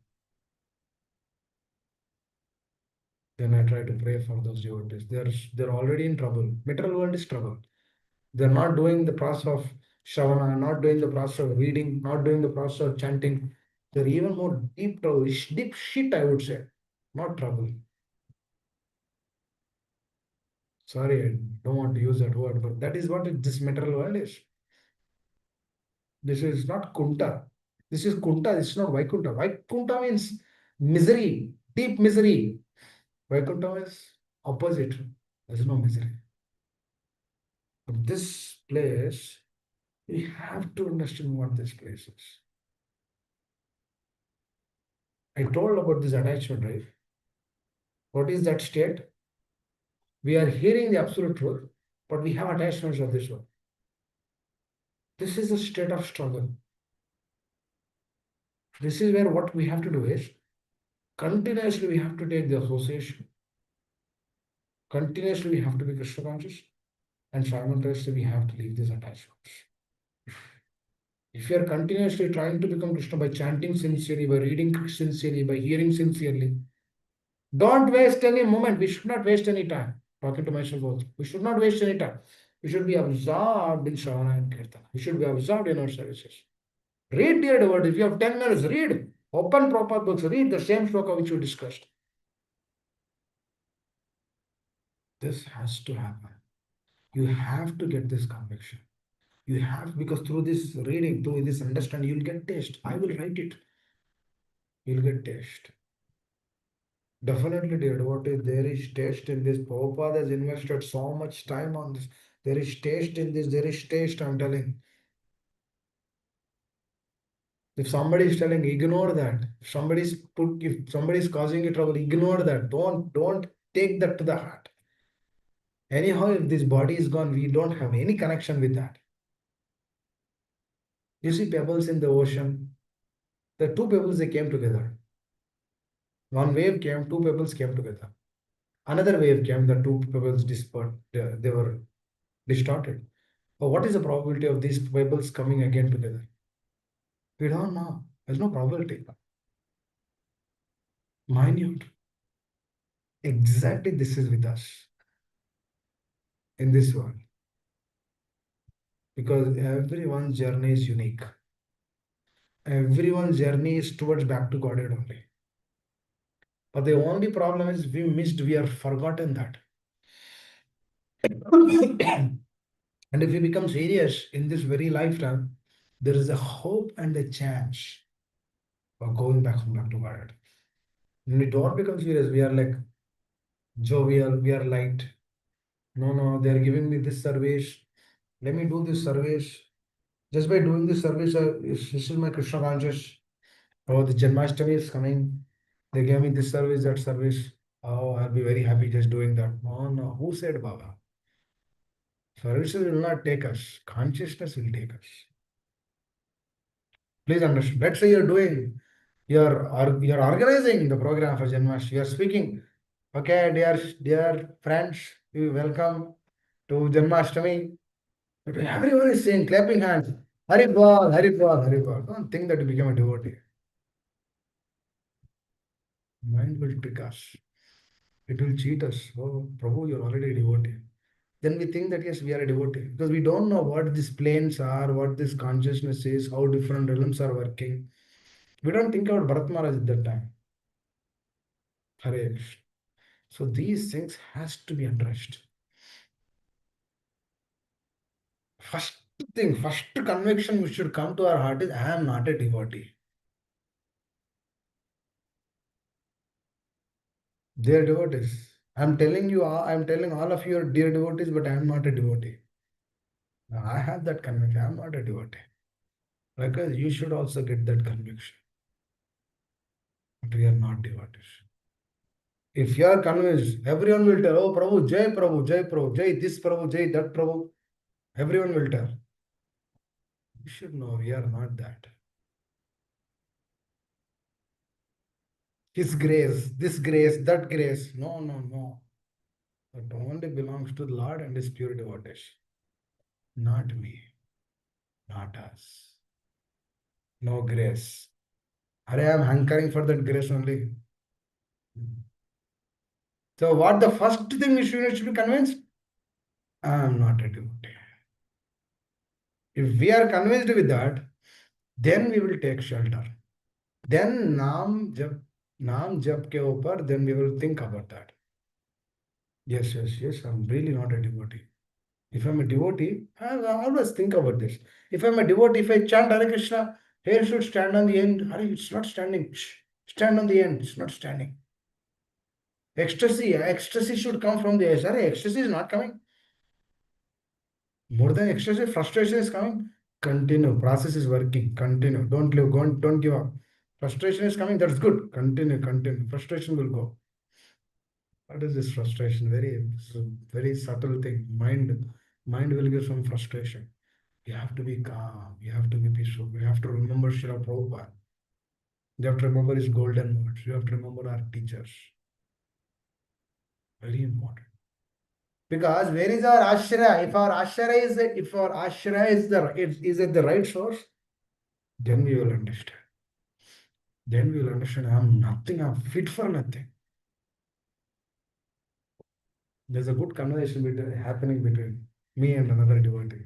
Then I try to pray for those devotees. They're already in trouble. Material world is trouble. They're not doing the process of Shravana, not doing the process of reading, not doing the process of chanting. They're even more deep trouble, deep shit, I would say. Not trouble. Sorry, I don't want to use that word, but that is what this material world is. This is not Kunta. This is Kunta. This is not Vaikunta. Vaikunta means misery, deep misery. Vaikuntha is opposite. There is no misery. But this place, we have to understand what this place is. I told about this attachment, right? What is that state? We are hearing the absolute truth, but we have attachments of this one. This is a state of struggle. This is where what we have to do is continuously we have to take the association. Continuously we have to be Krishna conscious, and simultaneously we have to leave these attachments. If you are continuously trying to become Krishna by chanting sincerely, by reading sincerely, by hearing sincerely, don't waste any moment. We should not waste any time. Talking to myself also. We should not waste any time. We should be absorbed in Shravana and Kirtana. We should be absorbed in our services. Read, dear devotee. If you have 10 minutes, read. Open proper books. Read the same sloka which we discussed. This has to happen. You have to get this conviction. You have, because through this reading, through this understanding, you'll get taste. I will write it. You'll get taste. Definitely, dear devotee, there is taste in this. Prabhupada has invested so much time on this. There is taste in this. There is taste, I'm telling. If somebody is telling, ignore that. If somebody is causing you trouble, ignore that. Don't take that to the heart. Anyhow, if this body is gone, we don't have any connection with that. You see pebbles in the ocean. The two pebbles they came together. One wave came, two pebbles came together. Another wave came, the two pebbles dispersed. They were distorted. But what is the probability of these pebbles coming again together? We don't know. There's no probability. Minute. Exactly this is with us in this world. Because everyone's journey is unique. Everyone's journey is towards back to Godhead only. But the only problem is we have forgotten that. And if we become serious in this very lifetime, there is a hope and a chance of going back to Godhead. When we don't become serious, we are like jovial, we are light. No, they are giving me this service. Let me do this service. Just by doing this service, this is my Krishna conscious. Oh, the Janmashtami is coming. They gave me this service, that service. Oh, I'll be very happy just doing that. No. Who said Baba? Services will not take us. Consciousness will take us. Please understand. Let's say you're organizing the program for Janmashtami. You're speaking. Okay, dear friends, you welcome to Janmashtami. Everyone is saying, clapping hands. Haribol, Haribol, Haribol. Don't think that you become a devotee. Mind will trick us. It will cheat us. Oh, Prabhu, you're already a devotee. Then we think that yes, we are a devotee because we don't know what these planes are, what this consciousness is, how different realms are working. We don't think about Bharat Maharaj at that time. Hare Krishna. So these things has to be addressed. First thing, first conviction which should come to our heart is I am not a devotee. Dear devotees, I'm telling all of you are dear devotees, but I am not a devotee. Now, I have that conviction. I am not a devotee. Because you should also get that conviction. But we are not devotees. If you are convinced, everyone will tell, oh Prabhu, Jai Prabhu, Jai this Prabhu, Jai that Prabhu. Everyone will tell. You should know we are not that. His grace, this grace, that grace. No, no, no. It only belongs to the Lord and His pure devotees. Not we, not us. No grace. Are I am hankering for that grace only. So what the first thing you should be convinced? I am not a devotee. If we are convinced with that, then we will take shelter. Then नाम जप के ऊपर then we will think about that. Yes, yes, yes. I'm really not a devotee. If I'm a devotee, I always think about this. If I'm a devotee, if I chant Hare Krishna, hair should stand on the end. Hare, it's not standing. Shh. Stand on the end. It's not standing. Ecstasy should come from the eyes. Hare, ecstasy is not coming. More than ecstasy, frustration is coming. Continue. Process is working. Continue. Don't leave. Don't give up. Frustration is coming. That's good. Continue. Continue. Frustration will go. What is this frustration? Very subtle thing. Mind will give some frustration. You have to be calm. You have to be peaceful. You have to remember Srila Prabhupada. You have to remember his golden words. You have to remember our teachers. Very important. Because where is our ashraya? If our ashraya is at the right source, then we will understand. Then we will understand I'm nothing. I'm fit for nothing. There's a good conversation happening between me and another devotee.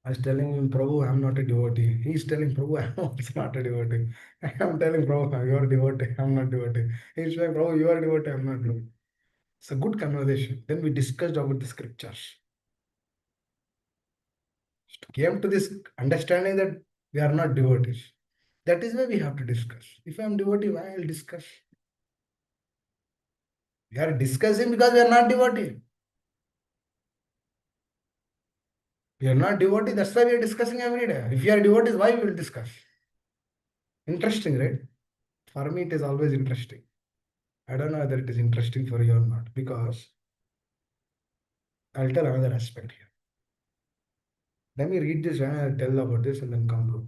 I was telling him, Prabhu, I'm not a devotee. He's telling Prabhu, I'm also not a devotee. I'm telling Prabhu, you are a devotee. I'm not devotee. He's saying, Prabhu, you are a devotee. I'm not devotee. It's a good conversation. Then we discussed about the scriptures. Came to this understanding that we are not devotees. That is why we have to discuss. If I am devotee, why I'll discuss? We are discussing because we are not devotee. We are not devotee, that's why we are discussing every day. If you are devotees, why we will discuss? Interesting, right? For me, it is always interesting. I don't know whether it is interesting for you or not, because I'll tell another aspect here. Let me read this and I'll tell about this and then conclude.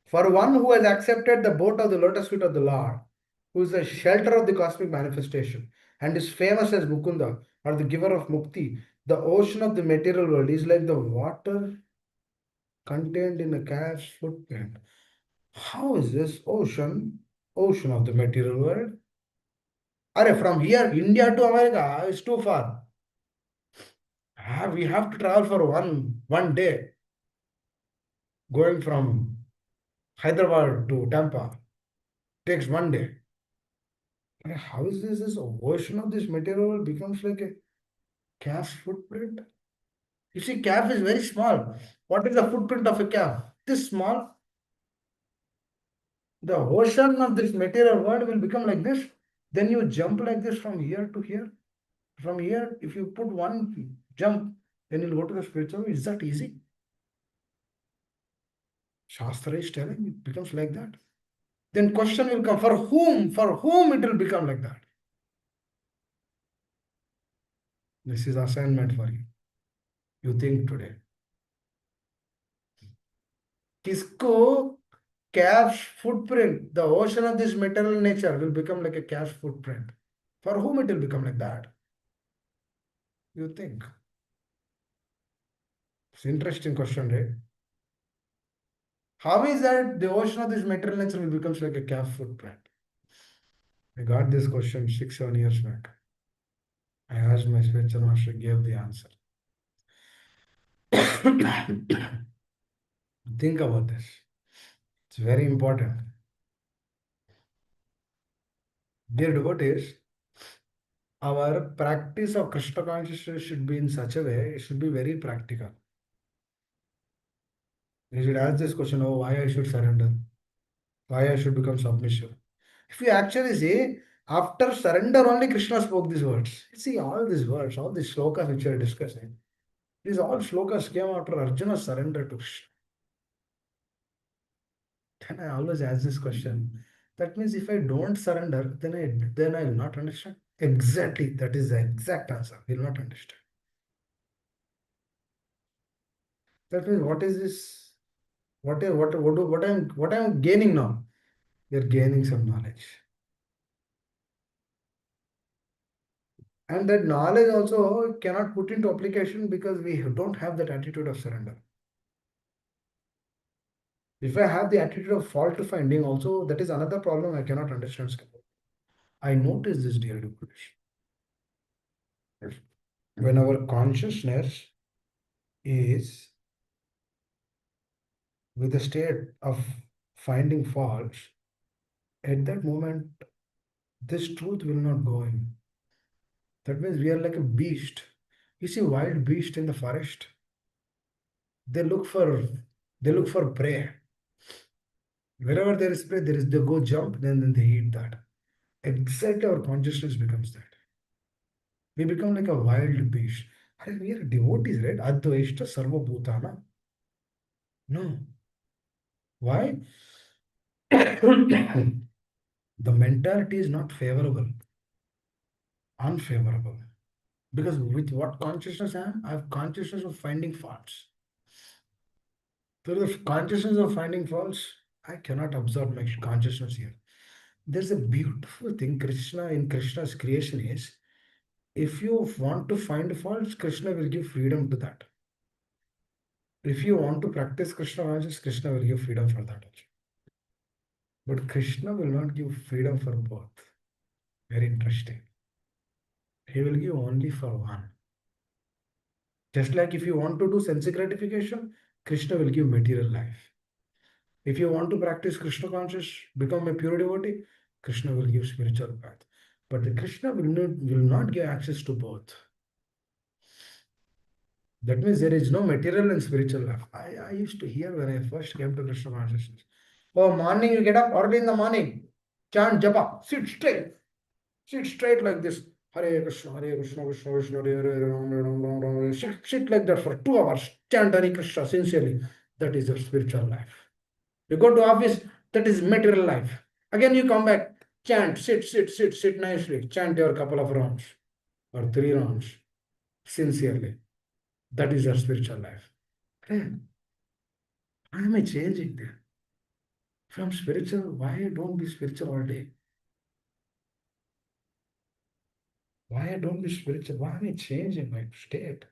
For one who has accepted the boat of the lotus feet of the Lord, who is the shelter of the cosmic manifestation, and is famous as Mukunda, or the giver of Mukti, the ocean of the material world is like the water contained in a calf's footprint. How is this ocean of the material world? Are from here, India to America is too far. We have to travel for one day, going from Hyderabad to Tampa. Takes one day. How is this ocean of this material becomes like a calf's footprint? You see, calf is very small. What is the footprint of a calf? This small. The ocean of this material world will become like this. Then you jump like this from here to here. From here, if you put one jump, then you'll go to the spiritual. Is that easy? Shastra is telling it becomes like that. Then question will come, for whom? For whom it will become like that? This is assignment for you. You think today. किसको calf's footprint, the ocean of this material nature will become like a calf's footprint. For whom it will become like that? You think? It's an interesting question, right? How is that the ocean of this material nature will becomes like a calf footprint? I got this question 6, 7 years back. I asked my spiritual master, gave the answer. Think about this. It's very important. Dear devotees, our practice of Krishna consciousness should be in such a way, it should be very practical. You should ask this question, oh, why I should surrender? Why I should become submissive? If you actually see, After surrender, only Krishna spoke these words. See, all these words, all these shlokas which we are discussing, these all shlokas came after Arjuna's surrender to Krishna. Then I always ask this question. That means if I don't surrender, then I will not understand. Exactly, that is the exact answer. Will not understand. That means what is this? What I'm gaining now? We are gaining some knowledge. And that knowledge also cannot put into application because we don't have that attitude of surrender. If I have the attitude of fault finding, also that is another problem I cannot understand. I notice this, dear devotees. When our consciousness is with a state of finding faults, at that moment, this truth will not go in. That means we are like a beast. You see, wild beast in the forest, they look for they look for prey. Wherever there is prey, they go jump, then they eat that. Exactly our consciousness becomes that. We become like a wild beast. And we are devotees, right? Advaishta Sarva Bhutana. No. Why? The mentality is not favorable, unfavorable. Because with what consciousness I am, I have consciousness of finding faults. So the consciousness of finding faults, I cannot absorb my consciousness here. There's a beautiful thing Krishna in Krishna's creation is if you want to find faults, Krishna will give freedom to that. If you want to practice Krishna consciousness, Krishna will give freedom for that also. But Krishna will not give freedom for both. Very interesting. He will give only for one. Just like if you want to do sense gratification, Krishna will give material life. If you want to practice Krishna conscious, become a pure devotee, Krishna will give spiritual path. But the Krishna will not give access to both. That means there is no material and spiritual life. I used to hear when I first came to Krishna consciousness. Oh, morning you get up early in the morning, chant japa, sit straight like this. Hare Krishna, Krishna Krishna, Hare Hare, Ram Ram, Ram Ram, Hare. Sit like that for 2 hours. Chant Hare Krishna sincerely. That is your spiritual life. You go to office, that is material life. Again you come back, chant, sit nicely. Chant your couple of rounds or 3 rounds sincerely. That is your spiritual life. Hey, why am I changing there? If I'm spiritual, why don't be spiritual all day? Why I don't be spiritual? Why am I changing my state?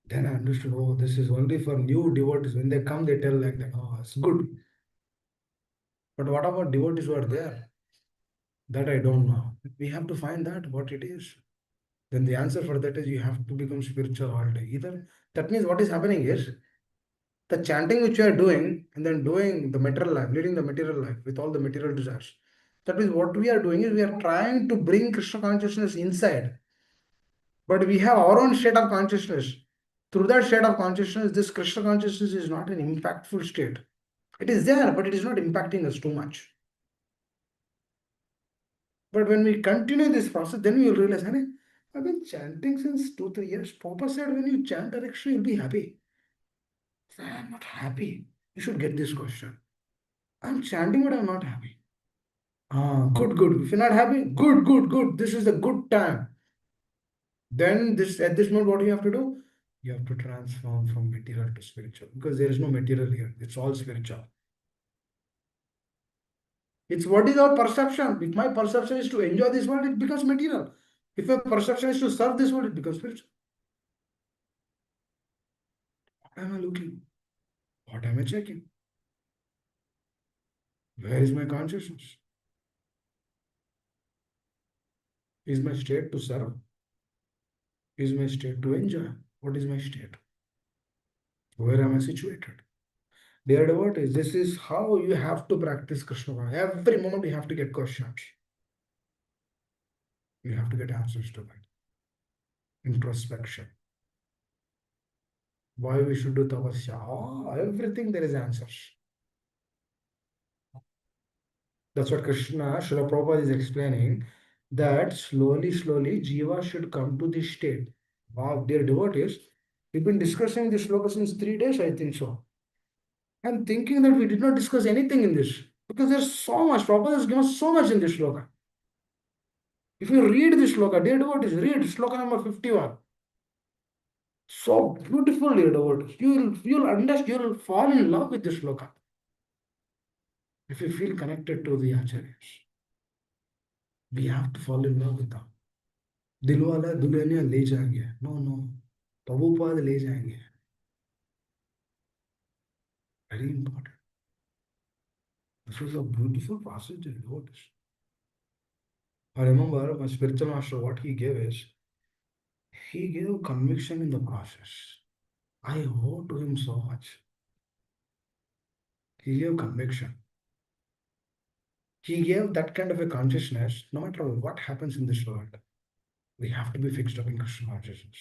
Then I understood, oh, this is only for new devotees. When they come, they tell like that, oh, it's good. But what about devotees who are there? That I don't know. We have to find that what it is. Then the answer for that is you have to become spiritual all day. Either that means what is happening is the chanting which you are doing and then doing the material life, leading the material life with all the material desires. That means what we are doing is we are trying to bring Krishna consciousness inside. But we have our own state of consciousness. Through that state of consciousness, this Krishna consciousness is not an impactful state. It is there, but it is not impacting us too much. But when we continue this process, then we will realize, honey, I've been chanting since 2, 3 years. Papa said when you chant direction, you'll be happy. I'm not happy. You should get this question. I'm chanting, but I'm not happy. Ah, good, good. If you're not happy, good, good, good. This is a good time. Then this at this moment, what you have to do? You have to transform from material to spiritual because there is no material here. It's all spiritual. It's what is our perception. If my perception is to enjoy this world, it becomes material. If my perception is to serve this world, it becomes spiritual. What am I looking? What am I checking? Where is my consciousness? Is my state to serve? Is my state to enjoy? What is my state? Where am I situated? Dear devotees, this is how you have to practice Krishna consciousness. Every moment you have to get questions. You have to get answers to that. Introspection. Why we should do tapasya? Oh, everything there is answers. That's what Krishna, Srila Prabhupada is explaining, that slowly, slowly, Jiva should come to this state. Wow, dear devotees, we've been discussing this sloka since 3 days, I think so. I'm thinking that we did not discuss anything in this because there's so much. Prabhupada has given so much in this sloka. If you read this sloka, dear devotees, read sloka number 51. So beautiful, dear devotees. You'll understand, you'll fall in love with this sloka if you feel connected to the acharyas. We have to fall in love with them. दिलवाला Dulhania ले जाएंगे, no no, Prabhupada ले जाएंगे. Very important. This was a beautiful passage in Lotus. I remember my spiritual master, what he gave is, he gave conviction in the process. I owe to him so much. He gave conviction. He gave that kind of a consciousness, no matter what happens in this world, we have to be fixed up in Krishna consciousness.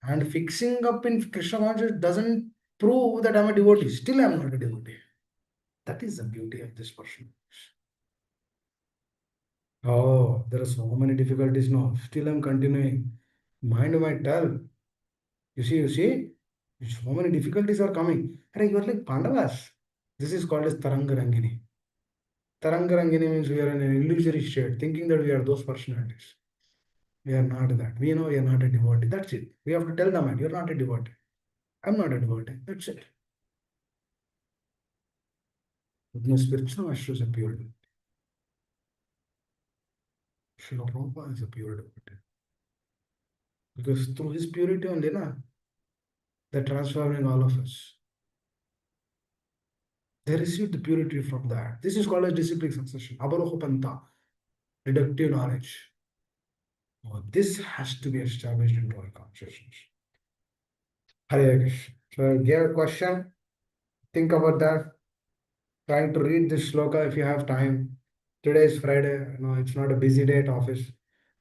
And fixing up in Krishna consciousness doesn't prove that I'm a devotee. Still, I'm not a devotee. That is the beauty of this person. Oh, there are so many difficulties now. Still, I'm continuing. Mind might tell. You see, so many difficulties are coming. And you're like Pandavas. This is called as Tarangarangini. Tarangarangini means we are in an illusory state, thinking that we are those personalities. We are not that. We know we are not a devotee. That's it. We have to tell them that you're not a devotee. I'm not a devotee. That's it. But no spiritual master is a pure devotee. Srila Prabhupada is a pure devotee. Because through his purity only, they're transforming all of us. They receive the purity from that. This is called as disciplic succession. Avarohapanta, deductive knowledge. Oh, this has to be established into our consciousness. Hare Krishna. So I gave a question. Think about that. Trying to read this sloka if you have time. Today is Friday. No, it's not a busy day at office.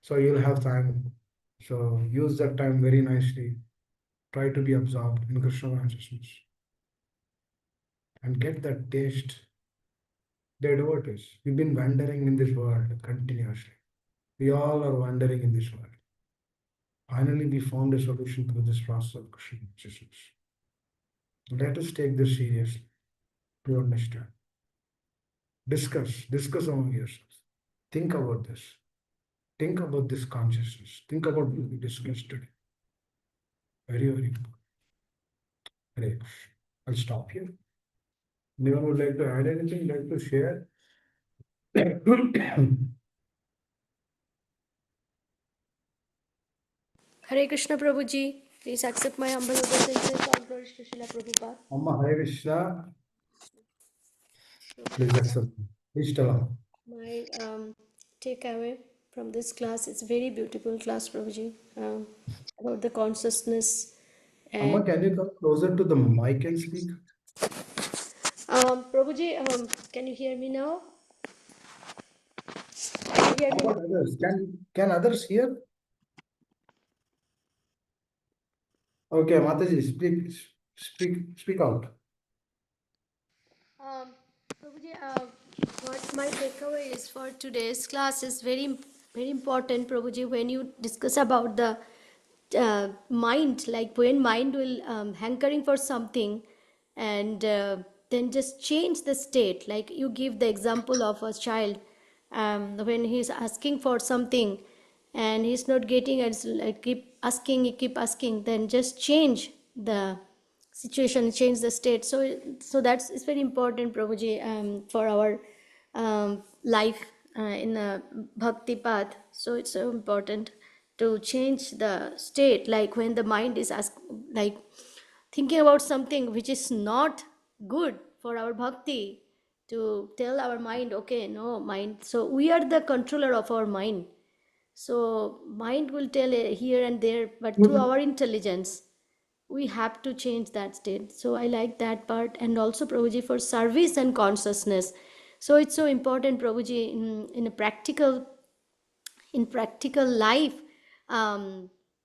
So you'll have time. So use that time very nicely. Try to be absorbed in Krishna consciousness and get that taste. Dear devotees, we've been wandering in this world continuously. We all are wandering in this world. Finally, we found a solution to this process of Krishna consciousness. Let us take this seriously to understand. Discuss among yourselves. Think about this. Think about this consciousness. Think about what we discussed today. Very, very important. Hare Krishna. I'll stop here. Anyone would like to add anything, like to share? Hare Krishna Prabhuji, please accept my humble obeisances. All glories to Srila Prabhupada. Amma Hare Krishna. Please accept. Please tell them. My takeaway from this class, it's very beautiful class, Prabhuji, about the consciousness. Amma, And can you come closer to the mic and speak? Prabhuji, can you hear me now? Can you hear How me about now? others? Can others hear? Okay, Mataji, speak out. Prabhuji, what my takeaway is for today's class is very important, Prabhuji, when you discuss about the mind, like when mind will hankering for something and then just change the state. Like you give the example of a child when he's asking for something and he's not getting it, it's like keep asking, then just change the situation, change the state. So that's it's very important, Prabhuji, for our life in a bhakti path. So it's so important to change the state, like when the mind is like thinking about something which is not good for our bhakti, to tell our mind, okay, no mind. So we are the controller of our mind. So mind will tell here and there, but through our intelligence we have to change that state. So I like that part. And also, Prabhuji, for service and consciousness, so it's so important, Prabhuji, in a practical life.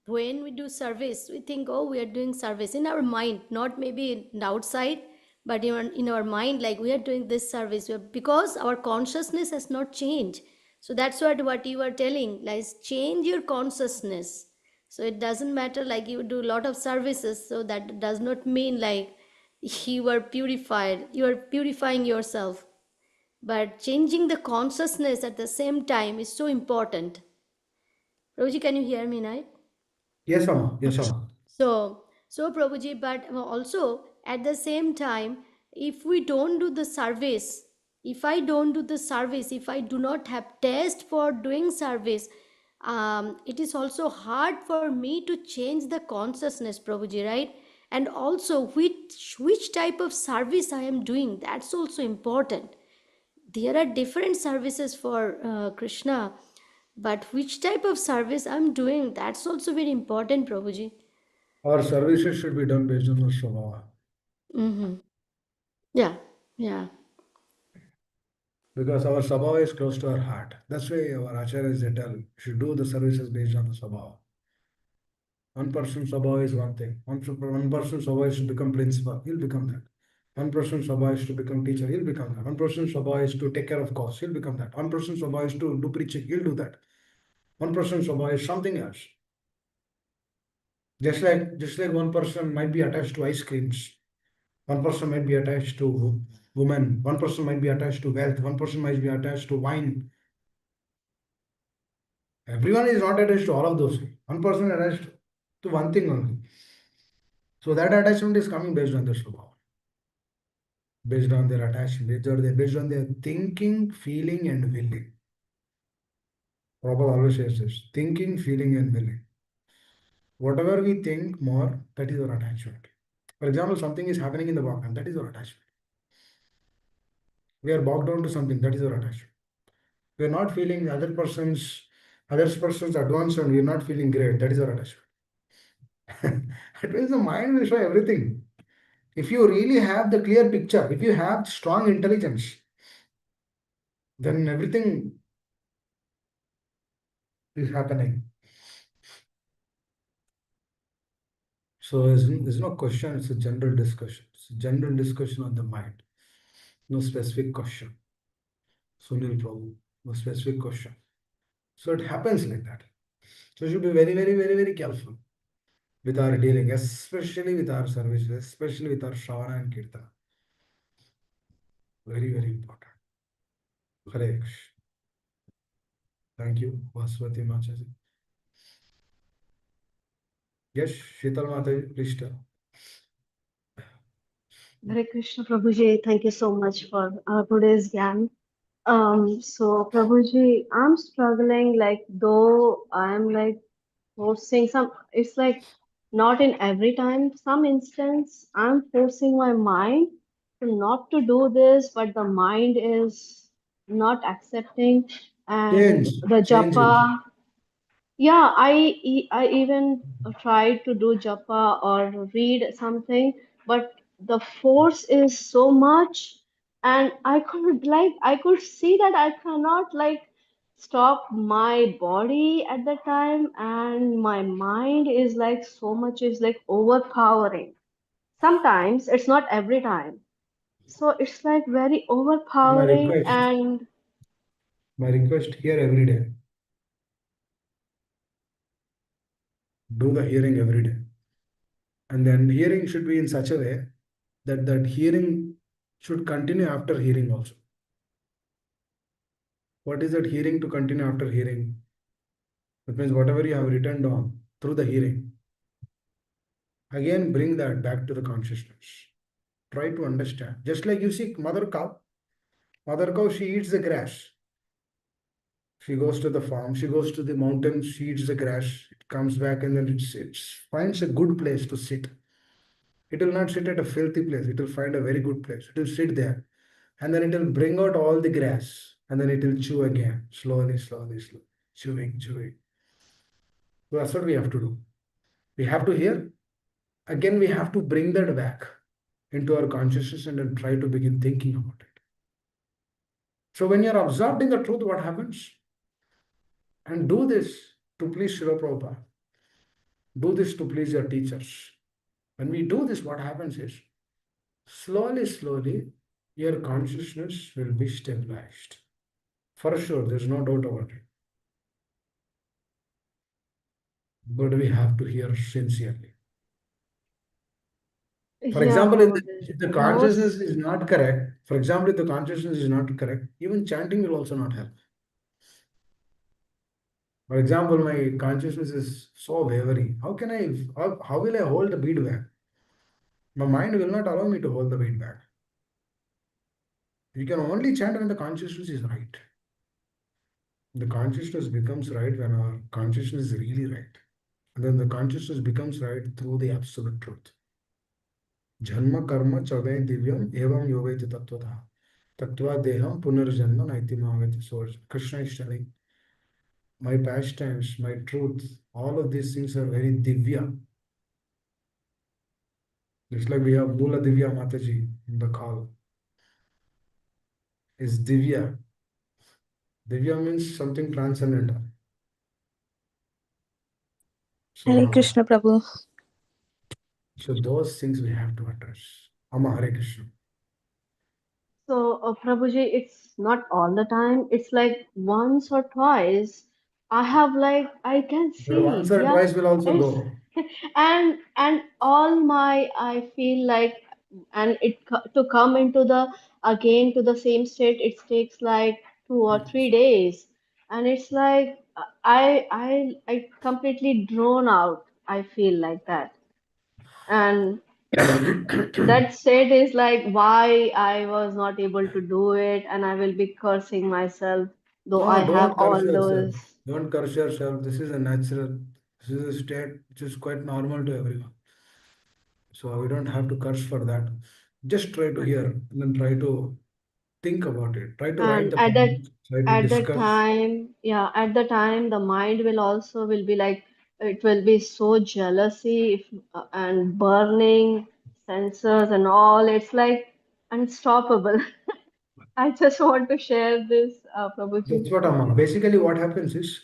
When we do service, we think, oh, we are doing service in our mind, not maybe in outside, but in our mind, like we are doing this service because our consciousness has not changed. So that's what you are telling, like change your consciousness. So it doesn't matter like you do a lot of services, so that does not mean like you are purified, you are purifying yourself, but changing the consciousness at the same time is so important. Roji, can you hear me now? Yes, Amma. Yes, Amma. So Prabhuji, but also at the same time, if we don't do the service, if I don't do the service, if I do not have taste for doing service, it is also hard for me to change the consciousness, Prabhuji, right? And also, which type of service I am doing, that's also important. There are different services for Krishna, but which type of service I'm doing, that's also very important, Prabhuji. Our services should be done based on our swabhava. Mm-hmm. Yeah, yeah. Because our swabhava is close to our heart. That's why our acharyas they tell, you should do the services based on the swabhava. One person's swabhava is one thing. One person's swabhava is to become principal, he'll become that. One person's swabhava is to become teacher, he'll become that. One person's swabhava is to take care of cause, he'll become that. One person's swabhava is to do preaching, he'll do that. One person's swabhava is something else. Just like one person might be attached to ice creams, one person might be attached to women, one person might be attached to wealth, one person might be attached to wine. Everyone is not attached to all of those. One person attached to one thing only. So that attachment is coming based on their swabhava, based on their attachment, based on their thinking, feeling, and willing. Prabhupada always says this: thinking, feeling, and willing. Whatever we think more, that is our attachment. For example, something is happening in the background, that is our attachment. We are bogged down to something, that is our attachment. We are not feeling the other person's advancement, we are not feeling great, that is our attachment. It means the mind will show everything. If you really have the clear picture, if you have strong intelligence, then everything is happening. So there's no question, it's a general discussion. It's a general discussion on the mind. No specific question. Sunil Prabhu, no specific question. So it happens like that. So you should be very, very, very, very careful with our dealing, especially with our services, especially with our Shravana and Kirtana. Very, very important. Hare Krishna. Thank you, Vaswati Machaji. Yes, Sheetal Mataji, please tell. Hare Krishna Prabhuji, thank you so much for today's Gyan. So Prabhuji, I'm struggling like though I'm like forcing some, it's like not in every time, some instance I'm forcing my mind to not to do this, but the mind is not accepting and the Change it. japa. Yeah, I even tried to do japa or read something, but the force is so much, and I could see that I cannot like stop my body at the time, and my mind is like so much is like overpowering. Sometimes it's not every time, so it's like very My overpowering, request, and my request here every day. Do the hearing every day. And then hearing should be in such a way that that hearing should continue after hearing also. What is that hearing to continue after hearing? That means whatever you have written down through the hearing, again bring that back to the consciousness. Try to understand. Just like you see mother cow, she eats the grass. She goes to the farm, she goes to the mountains, she eats the grass, it comes back and then it finds a good place to sit. It will not sit at a filthy place, it will find a very good place. It will sit there and then it will bring out all the grass and then it will chew again, slowly, slowly, slowly, chewing, chewing. So that's what we have to do. We have to hear. Again, we have to bring that back into our consciousness and then try to begin thinking about it. So when you're absorbed in the truth, what happens? And do this to please Srila Prabhupada. Do this to please your teachers. When we do this, what happens is slowly, your consciousness will be stabilized. For sure, there's no doubt about it. But we have to hear sincerely. For Yeah, example, Prabhuji. if the consciousness Most is not correct, for example, if the consciousness is not correct, even chanting will also not help. For example, my consciousness is so wavery. How will I hold the bead back? My mind will not allow me to hold the bead back. You can only chant when the consciousness is right. The consciousness becomes right when our consciousness is really right. And then the consciousness becomes right through the absolute truth. Janma karma chave divyam evam yoveti tattvata. Tattva deham punarjanma naitimavati. So Krishna is telling, my pastimes, my truth, all of these things are very divya. Just like we have Mula Divya Mataji in the call, is divya. Divya means something transcendental. Hare So, Krishna Prabhu. so those things we have to address. Ama Hare Krishna. so, Prabhuji, it's not all the time. It's like once or twice. I have like I can But once see, or yeah, twice will also it's go. and all my I feel like and to come into the again to the same state it takes like 2 or 3 days, and it's like I completely drawn out. I feel like that, and that state is like why I was not able to do it, and I will be cursing myself, though I No, have don't curse all yourself. those. Don't curse yourself. This is a natural, this is a state which is quite normal to everyone. So we don't have to curse for that. Just try to hear and then try to think about it. Try to write And the points, try to at the discuss. time, yeah, at the time, the mind will also will be like it will be so jealousy and burning sensors and all. It's like unstoppable. I just want to share this, Prabhuji. That's what I'm. Basically, what happens is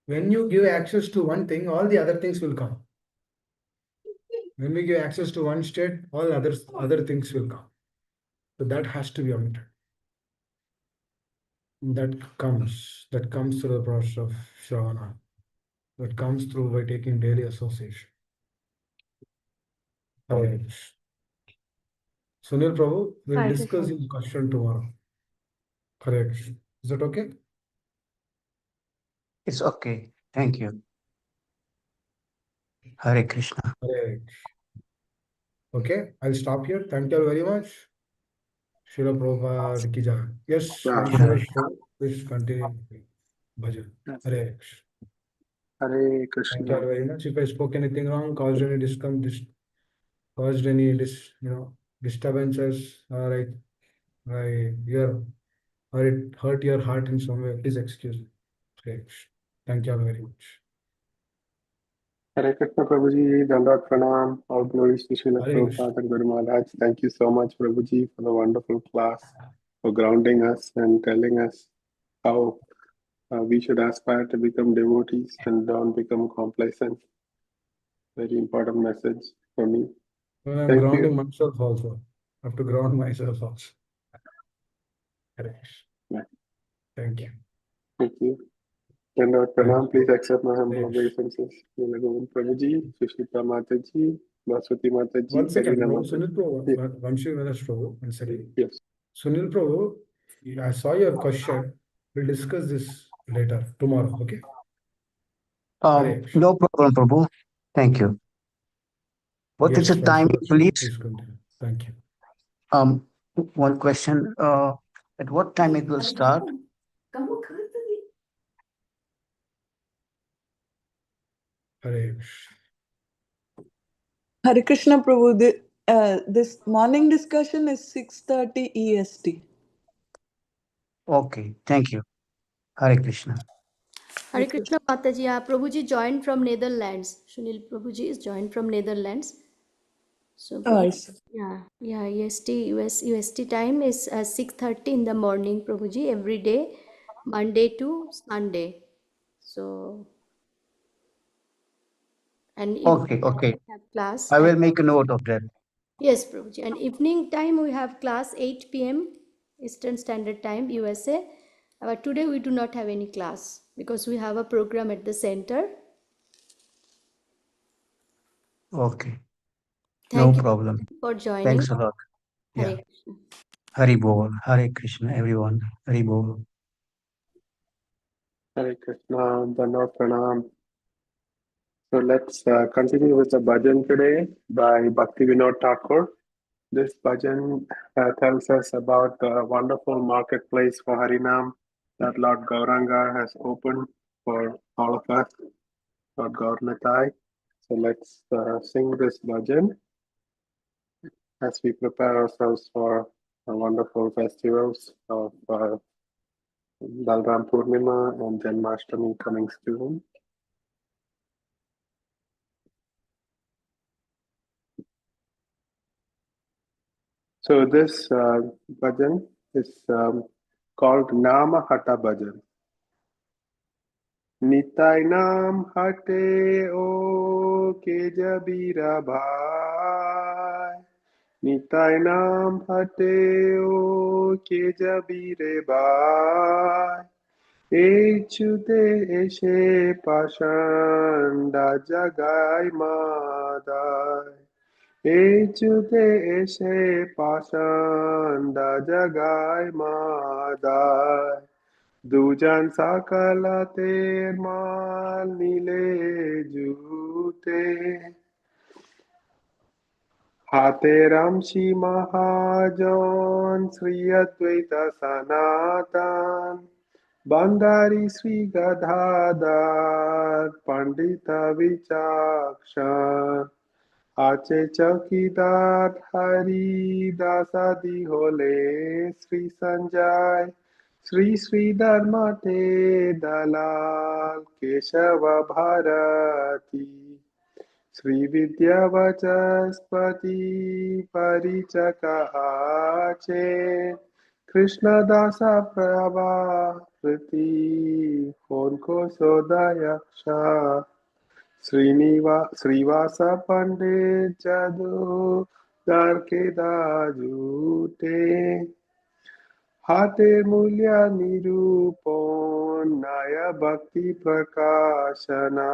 when you give access to one thing, all the other things will come. When we give access to one state, all other things will come. So that has to be omitted. That comes through the process of Shravana. That comes through by taking daily association. Alright. Sunil Prabhu, we'll Hare discuss Krishna. your question tomorrow. Correct. Is that okay? It's okay. Thank you. Hare Krishna. Correct. Okay, I'll stop here. Thank you all very much. Srila Prabhupada ki jai. Yes, Yeah, Vanshinash Prabhu, please continue. Bhajan. Hare Krishna. Hare Thank you all Krishna. very much. If I spoke anything wrong, caused any disturbances, or or it hurt your heart in some way, please excuse me. Hare Krishna. Thank you all very much. Hare Krishna Prabhuji, Dandat Pranam, all glories to Srila Hare Krishna. Prabhupada and Guru Maharaj. Thank you so much, Prabhuji, for the wonderful class, for grounding us and telling us how we should aspire to become devotees and don't become complacent. Very important message for me. When I'm Thank grounding you. myself also. I have to ground myself also. Hare Krishna. Yeah, Thank you. thank you. Dandat Thank Pranam, please you. accept my humble Hare Krishna. obeisances. Nila Govind Prabhuji, Sushita Mataji, Vaswati Mataji, One second, Elena Prabhu. Mataji. Sunil Prabhu, Yeah, Prabhu, one second. yes. Sunil Prabhu, I saw your question. We'll discuss this later, tomorrow, okay? Hare Krishna. No problem, Prabhu. Thank you. What is Yes, the timing, Vanshinash Prabhu, please? please continue. Thank you. Um, One question. At what time it will start? Hare Krishna. Hare Krishna Prabhu. This morning discussion is 6:30 EST. Okay, thank you. Hare Krishna. Hare Krishna Mataji, Prabhuji joined from Netherlands. Sunil Prabhuji is joined from Netherlands. So Oh, I Prabhuji, see. yeah, UST time is 6:30 in the morning, Prabhuji, every day, Monday to Sunday. So, and if Okay, okay. have class I at will make a note of that. Yes, Prabhuji. And evening time we have class 8 p.m. Eastern Standard Time, USA. But today we do not have any class because we have a program at the center. Okay, no Thank you problem. for joining. Thanks a lot. Yeah. Hare Krishna. Hari Bol, Hare Krishna, everyone. Hari Bol. Hare Krishna, Dhanava Pranam. So let's continue with the bhajan today by Bhakti Vinod Thakur. This bhajan tells us about the wonderful marketplace for Harinam that Lord Gauranga has opened for all of us, Lord Gaurnatai. So let's sing this bhajan as we prepare ourselves for the wonderful festivals of Balram Purnima and Janmashtami coming soon. So this bhajan is called Nama Hata Bhajan. Nitai Nam Hate O Kejabira Bhai. Nitai Nam Hate O Kejabire Bhai. Echute Eshe Pashanda Jagai Madai. Echute Eshe Pashanda Jagai Madai. Dujan Sakala Termal Nile Jute. Hate Ramshi Mahajan Sri Advaita Sanatan. Bandari Sri Gadadhar Pandita Vichakshan. Ache Chaukidar Hari Dasadi Hole Sri Sanjay Sri Sri Dharmate Dalal Keshava Bharati Sri Vidya Vachaspati Parichaka Ache Krishna Dasa Prabha Priti Honko Sodayaksha Srivasa Pandit Jadu Darkeda Jute Hate Mulya Nirupon Naya Bhakti Prakashana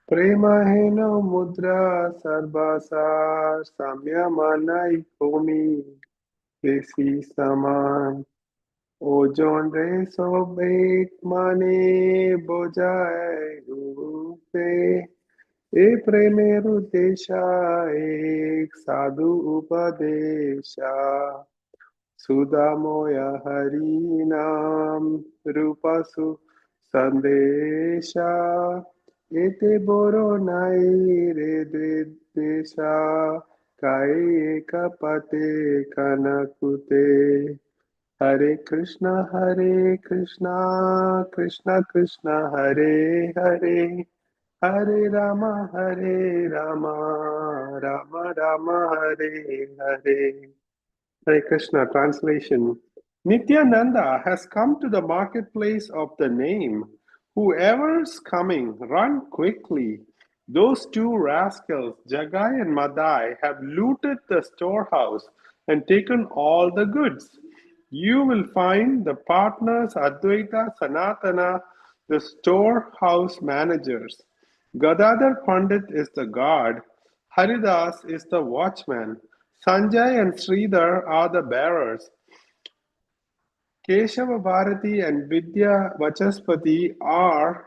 Prema Heno Mudra Sarbasar Samyamanai Komi Desi Saman Ojon Re Sobek Mane Bojai Rupe ए प्रेमेरु देशा एक साधु उपदेशा सुदामोय हरि नाम रूपसु संदेशा एते बोरो नाई रे द्वेषा काई एक पते कनकुते हरे Krishna Krishna Krishna Hare Hare Hare Rama, Rama Rama, Hare Hare. Hare Krishna translation. Nityananda has come to the marketplace of the name. Whoever's coming, run quickly. Those two rascals, Jagai and Madai, have looted the storehouse and taken all the goods. You will find the partners Advaita, Sanatana, the storehouse managers. Gadadhar Pandit is the guard. Haridas is the watchman. Sanjay and Sridhar are the bearers. Keshava Bharati and Vidya Vachaspati are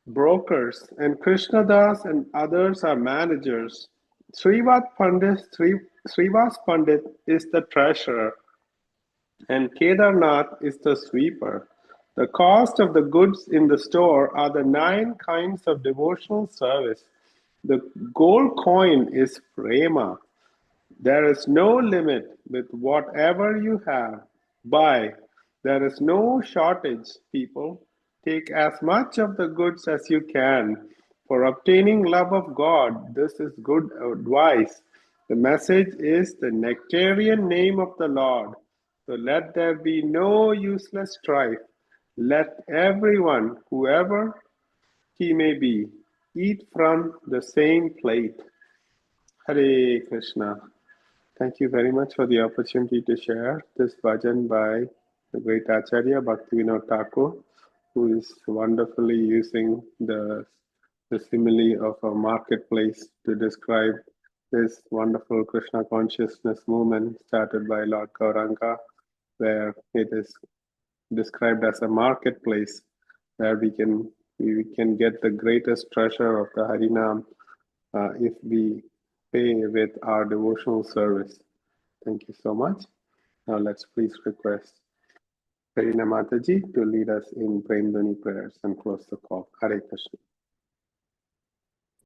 brokers, and Krishnadas and others are managers. Srivas Pandit is the treasurer, and Kedarnath is the sweeper. The cost of the goods in the store are the 9 kinds of devotional service. The gold coin is prema. There is no limit with whatever you have. Buy. There is no shortage, people. Take as much of the goods as you can. For obtaining love of God, this is good advice. The message is the nectarian name of the Lord. So let there be no useless strife. Let everyone, whoever he may be, eat from the same plate. Hare Krishna. Thank you very much for the opportunity to share this bhajan by the great Acharya Bhaktivinoda Thakur, who is wonderfully using the simile of a marketplace to describe this wonderful Krishna consciousness movement started by Lord Gauranga, where it is described as a marketplace where we can get the greatest treasure of the Harinam if we pay with our devotional service. Thank you so much. Now let's please request Karina Mataji to lead us in Prem Dhani prayers and close the call. Hare Krishna.